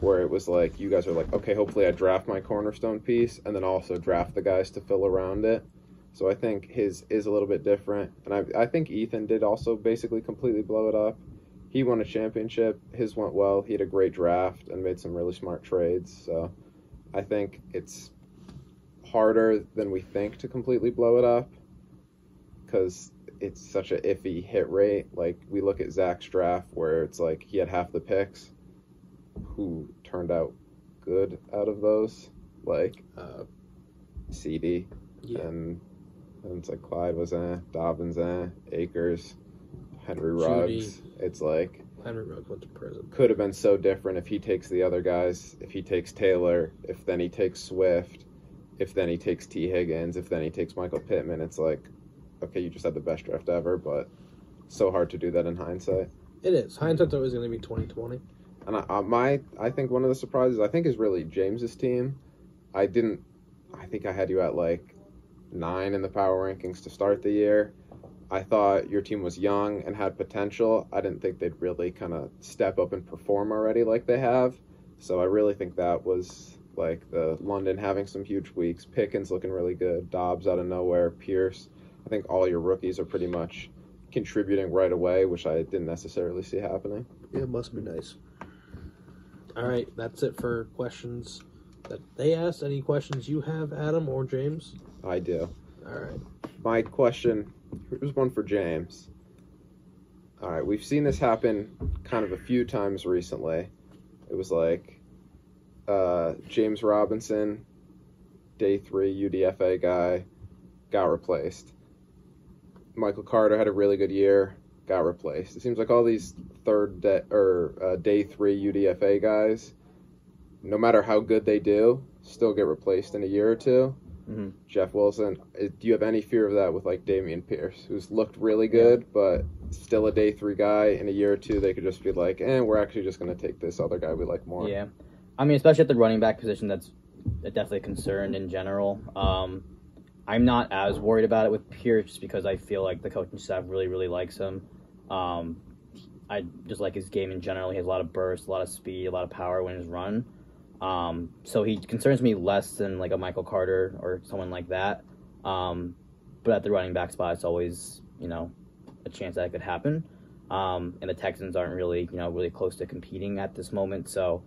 Where it was like you guys are like, okay, hopefully I draft my cornerstone piece, and then also draft the guys to fill around it. So I think his is a little bit different, and I think Ethan did also basically completely blow it up. He won a championship. His went well. He had a great draft and made some really smart trades. So I think it's harder than we think to completely blow it up because it's such a iffy hit rate. Like we look at Zach's draft where it's like he had half the picks. Who turned out good out of those? Like CD and it's like Clyde was Dobbins Akers, Henry Ruggs. It's like Henry Ruggs went to prison. Could have been so different if he takes the other guys, if he takes Taylor, if then he takes Swift, if then he takes T. Higgins, if then he takes Michael Pittman. It's like, okay, you just had the best draft ever, but so hard to do that in hindsight. It is. Hindsight's always going to be 20/20. And I think one of the surprises is really James's team. I think I had you at like 9 in the power rankings to start the year. I thought your team was young and had potential. I didn't think they'd really kind of step up and perform already like they have. So I really think that was like the London having some huge weeks. Pickens looking really good. Dobbs out of nowhere. Pierce. I think all your rookies are pretty much contributing right away, which I didn't necessarily see happening. Yeah, it must be nice. All right, that's it for questions that they asked. Any questions you have, Adam or James? I do. All right. My question, here's one for James. All right, we've seen this happen kind of a few times recently. It was like James Robinson, day 3 UDFA guy, got replaced. Michael Carter had a really good year, got replaced. It seems like all these day 3 UDFA guys, no matter how good they do, still get replaced in a year or two. Mm-hmm. Jeff Wilson, do you have any fear of that with like Dameon Pierce, who's looked really good, but still a day 3 guy? In a year or two, they could just be like, we're actually just going to take this other guy we like more. Yeah. I mean, especially at the running back position, that's definitely a concern in general. I'm not as worried about it with Pierce just because I feel like the coaching staff really, really likes him. I just like his game in general. He has a lot of burst, a lot of speed, a lot of power when he's run. So he concerns me less than like a Michael Carter or someone like that. But at the running back spot, it's always, a chance that it could happen. And the Texans aren't really, really close to competing at this moment. So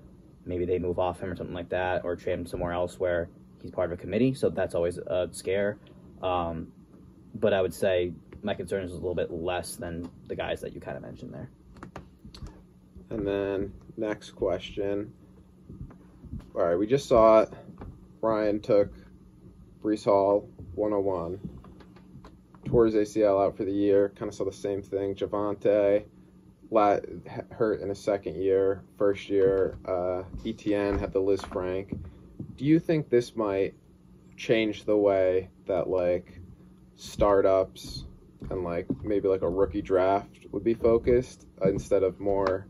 maybe they move off him or something like that, or trade him somewhere else where he's part of a committee. So that's always a scare. But I would say my concern is a little bit less than the guys that you kind of mentioned there. And then next question. All right, we just saw it. Ryan took Breece Hall, 101. Tore his ACL out for the year. Kind of saw the same thing. Javonte hurt in his second year. First year, ETN had the Liz Frank. Do you think this might change the way that, like, startups and, like, maybe, like, a rookie draft would be focused instead of more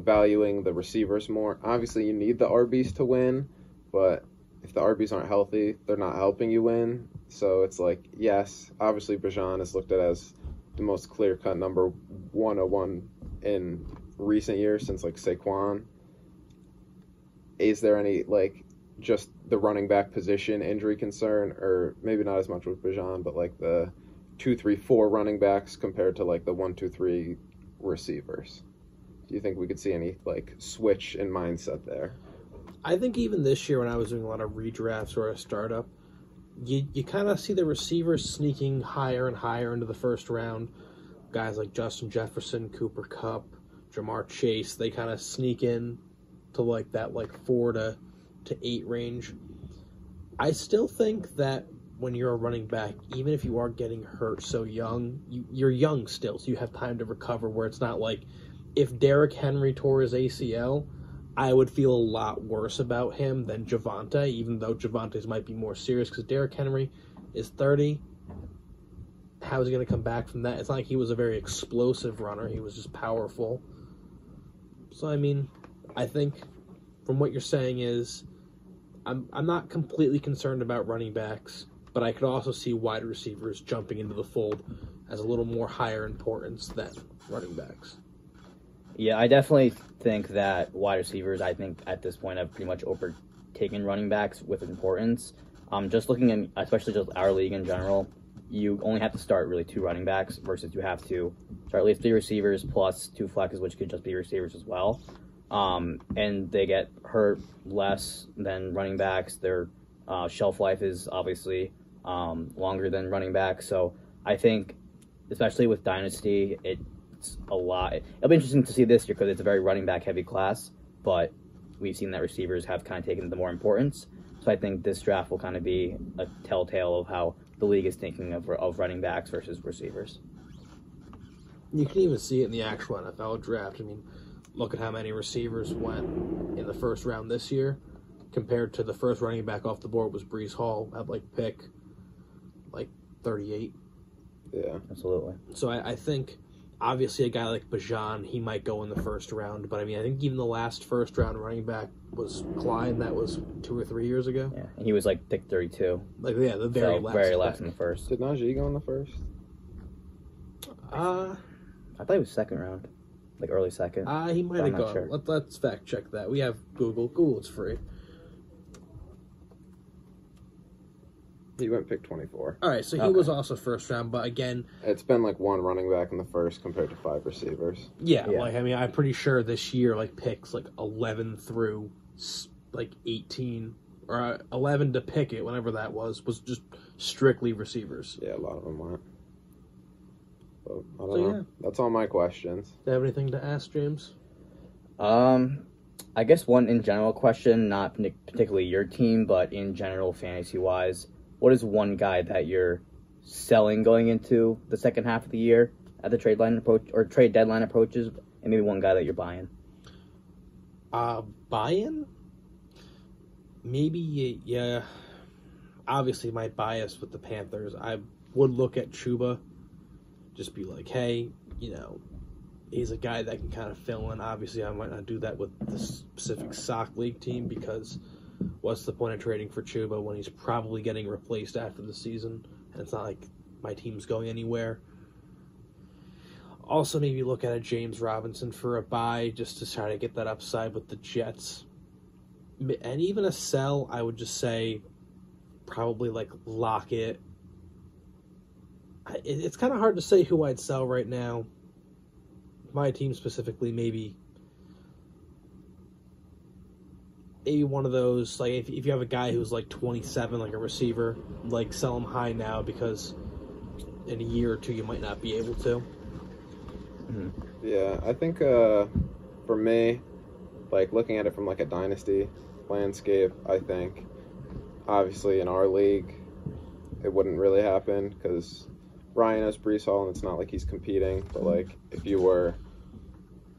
valuing the receivers more? Obviously, you need the RBs to win, but if the RBs aren't healthy, they're not helping you win. So it's like, yes, obviously Bijan is looked at as the most clear-cut number 101 in recent years since, like, Saquon. Is there any, like, just the running back position injury concern, or maybe not as much with Bijan, but, like, the 2, 3, 4 running backs compared to, like, the 1, 2, 3 receivers? Do you think we could see any, like, switch in mindset there? I think even this year when I was doing a lot of redrafts or a startup, you kind of see the receivers sneaking higher and higher into the first round. Guys like Justin Jefferson, Cooper Kupp, Jamar Chase, they kind of sneak in to like that 4 to 8 range. I still think that when you're a running back, even if you are getting hurt so young, you're young still, so you have time to recover, where it's not like if Derrick Henry tore his ACL, I would feel a lot worse about him than Javonte, even though Javonte's might be more serious, because Derrick Henry is 30. How is he going to come back from that? It's not like he was a very explosive runner. He was just powerful. So, I mean, I think from what you're saying is I'm not completely concerned about running backs. but I could also see wide receivers jumping into the fold as a little more higher importance than running backs. Yeah, I definitely think that wide receivers, I think at this point, have pretty much overtaken running backs with importance. Just looking at, especially just our league in general, you only have to start really 2 running backs versus you have to start at least 3 receivers plus 2 flexes, which could just be receivers as well. And they get hurt less than running backs. Their shelf life is obviously longer than running backs. So I think, especially with Dynasty, it's a lot. It'll be interesting to see this year because it's a very running back heavy class, but we've seen that receivers have kind of taken the more importance. So I think this draft will kind of be a telltale of how the league is thinking of running backs versus receivers. You can even see it in the actual NFL draft. I mean, look at how many receivers went in the first round this year compared to the first running back off the board was Breece Hall at pick 38. Yeah, absolutely. So I think obviously a guy like Bijan, he might go in the first round, but I mean I think even the last first round running back was Klein. That was 2 or 3 years ago. Yeah, and he was pick 32. The very last in the first. Did Najee go in the first? I thought he was second round, early second. He might have gone. Sure. Let's fact check that. We have Google. Google, it's free. He went pick 24. All right, so he was also first round, but again, it's been 1 running back in the first compared to 5 receivers. Yeah, I'm pretty sure this year picks 11 through 18 or 11 to pick it, whenever that was just strictly receivers. Yeah, a lot of them went. But I don't know. Yeah. That's all my questions. Do you have anything to ask, James? I guess one in general question, not particularly your team, but in general fantasy-wise, what is one guy that you're selling going into the second half of the year at the trade deadline approaches, and maybe one guy that you're buying? Buying? Maybe, yeah. Obviously, my bias with the Panthers, I would look at Chuba, just be like, hey, he's a guy that can kind of fill in. Obviously, I might not do that with the specific Sock League team because what's the point of trading for Chuba when he's probably getting replaced after the season? And it's not like my team's going anywhere. Also, maybe look at a James Robinson for a buy just to try to get that upside with the Jets. And even a sell, I would just say probably Lockett. It's kind of hard to say who I'd sell right now. My team specifically, maybe one of those, if you have a guy who's 27, a receiver, sell him high now because in a year or two you might not be able to. Mm-hmm. Yeah, I think for me, looking at it from a dynasty landscape, I think obviously in our league it wouldn't really happen because Ryan has Breece Hall and it's not like he's competing, but if you were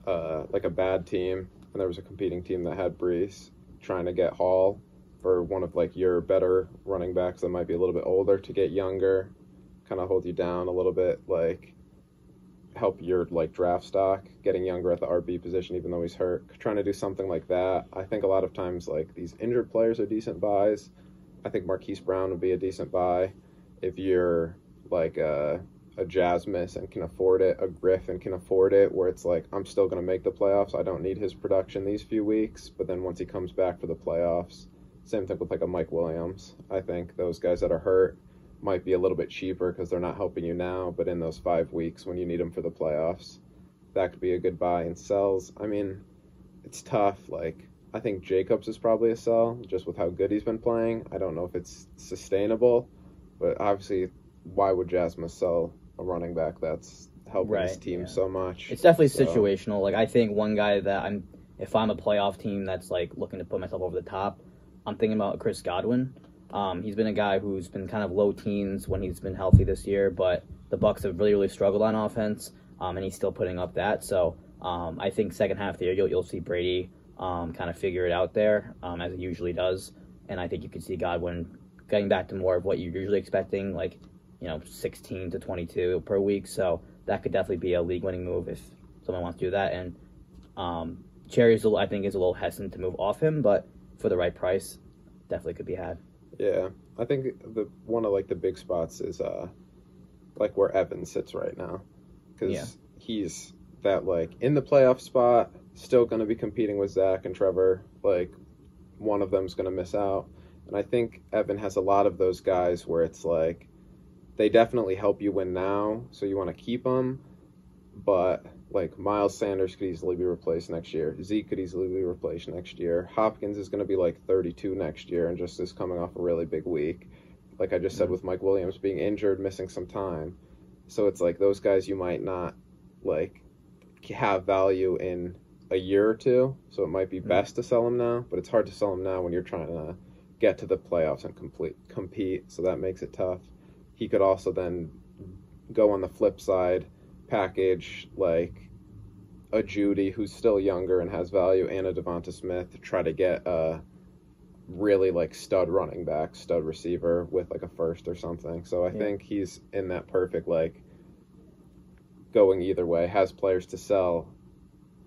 a bad team and there was a competing team that had Breece, trying to get Hall for one of your better running backs that might be a little bit older to get younger, kind of hold you down a little bit, help your draft stock, getting younger at the RB position even though he's hurt, trying to do something like that. I think a lot of times these injured players are decent buys. I think Marquise Brown would be a decent buy if you're a Jasmus and can afford it, a Griffin can afford it, where it's I'm still going to make the playoffs. I don't need his production these few weeks, but then once he comes back for the playoffs, same thing with a Mike Williams. I think those guys that are hurt might be a little bit cheaper because they're not helping you now, but in those 5 weeks when you need them for the playoffs, that could be a good buy. And sells, I mean, it's tough. I think Jacobs is probably a sell just with how good he's been playing. I don't know if it's sustainable, but obviously why would Jasmus sell a running back that's helping his team so much? It's definitely situational. I think one guy that if I'm a playoff team that's looking to put myself over the top, I'm thinking about Chris Godwin. He's been a guy who's been kind of low teens when he's been healthy this year, but the Bucs have really, really struggled on offense, and he's still putting up that. So I think second half of the year you'll see Brady kind of figure it out there, as he usually does, and I think you could see Godwin getting back to more of what you're usually expecting, 16 to 22 per week. So that could definitely be a league-winning move if someone wants to do that. And Cherry, I think, is a little hesitant to move off him, but for the right price, definitely could be had. Yeah, I think one of like the big spots is like where Evan sits right now, because he's that like in the playoff spot, still going to be competing with Zach and Trevor. Like one of them's going to miss out, and I think Evan has a lot of those guys where it's like they definitely help you win now, so you want to keep them, but like Miles Sanders could easily be replaced next year. Zeke could easily be replaced next year. Hopkins is going to be like 32 next year and just is coming off a really big week. Like I just said with Mike Williams being injured, missing some time. So it's like those guys you might not like have value in a year or two. So it might be best to sell them now, but it's hard to sell them now when you're trying to get to the playoffs and compete. So that makes it tough. He could also then go on the flip side, package like a Judy who's still younger and has value and a Devonta Smith to try to get a really like stud running back, stud receiver with like a first or something. So I think he's in that perfect like going either way, has players to sell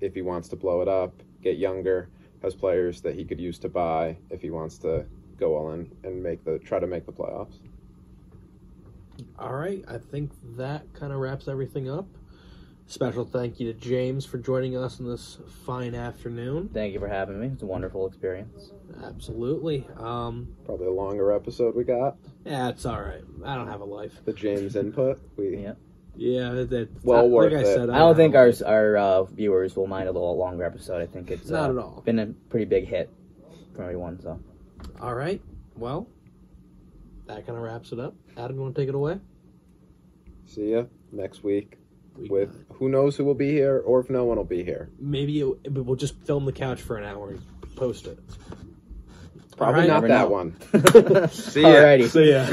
if he wants to blow it up, get younger, has players that he could use to buy if he wants to go all in and try to make the playoffs. All right, I think that kind of wraps everything up. Special thank you to James for joining us on this fine afternoon. Thank you for having me. It's a wonderful experience. Absolutely. Probably a longer episode we got. Yeah, it's all right. I don't have a life. The James input. Yeah, well worth like I said, it. I don't think our viewers will mind a little longer episode. I think it's not at all been a pretty big hit for everyone. So, all right. Well, that kind of wraps it up. Adam, you want to take it away? See ya next week with who knows who will be here or if no one will be here. Maybe we'll just film the couch for an hour and post it. Probably not that one. See ya. Alrighty. See ya.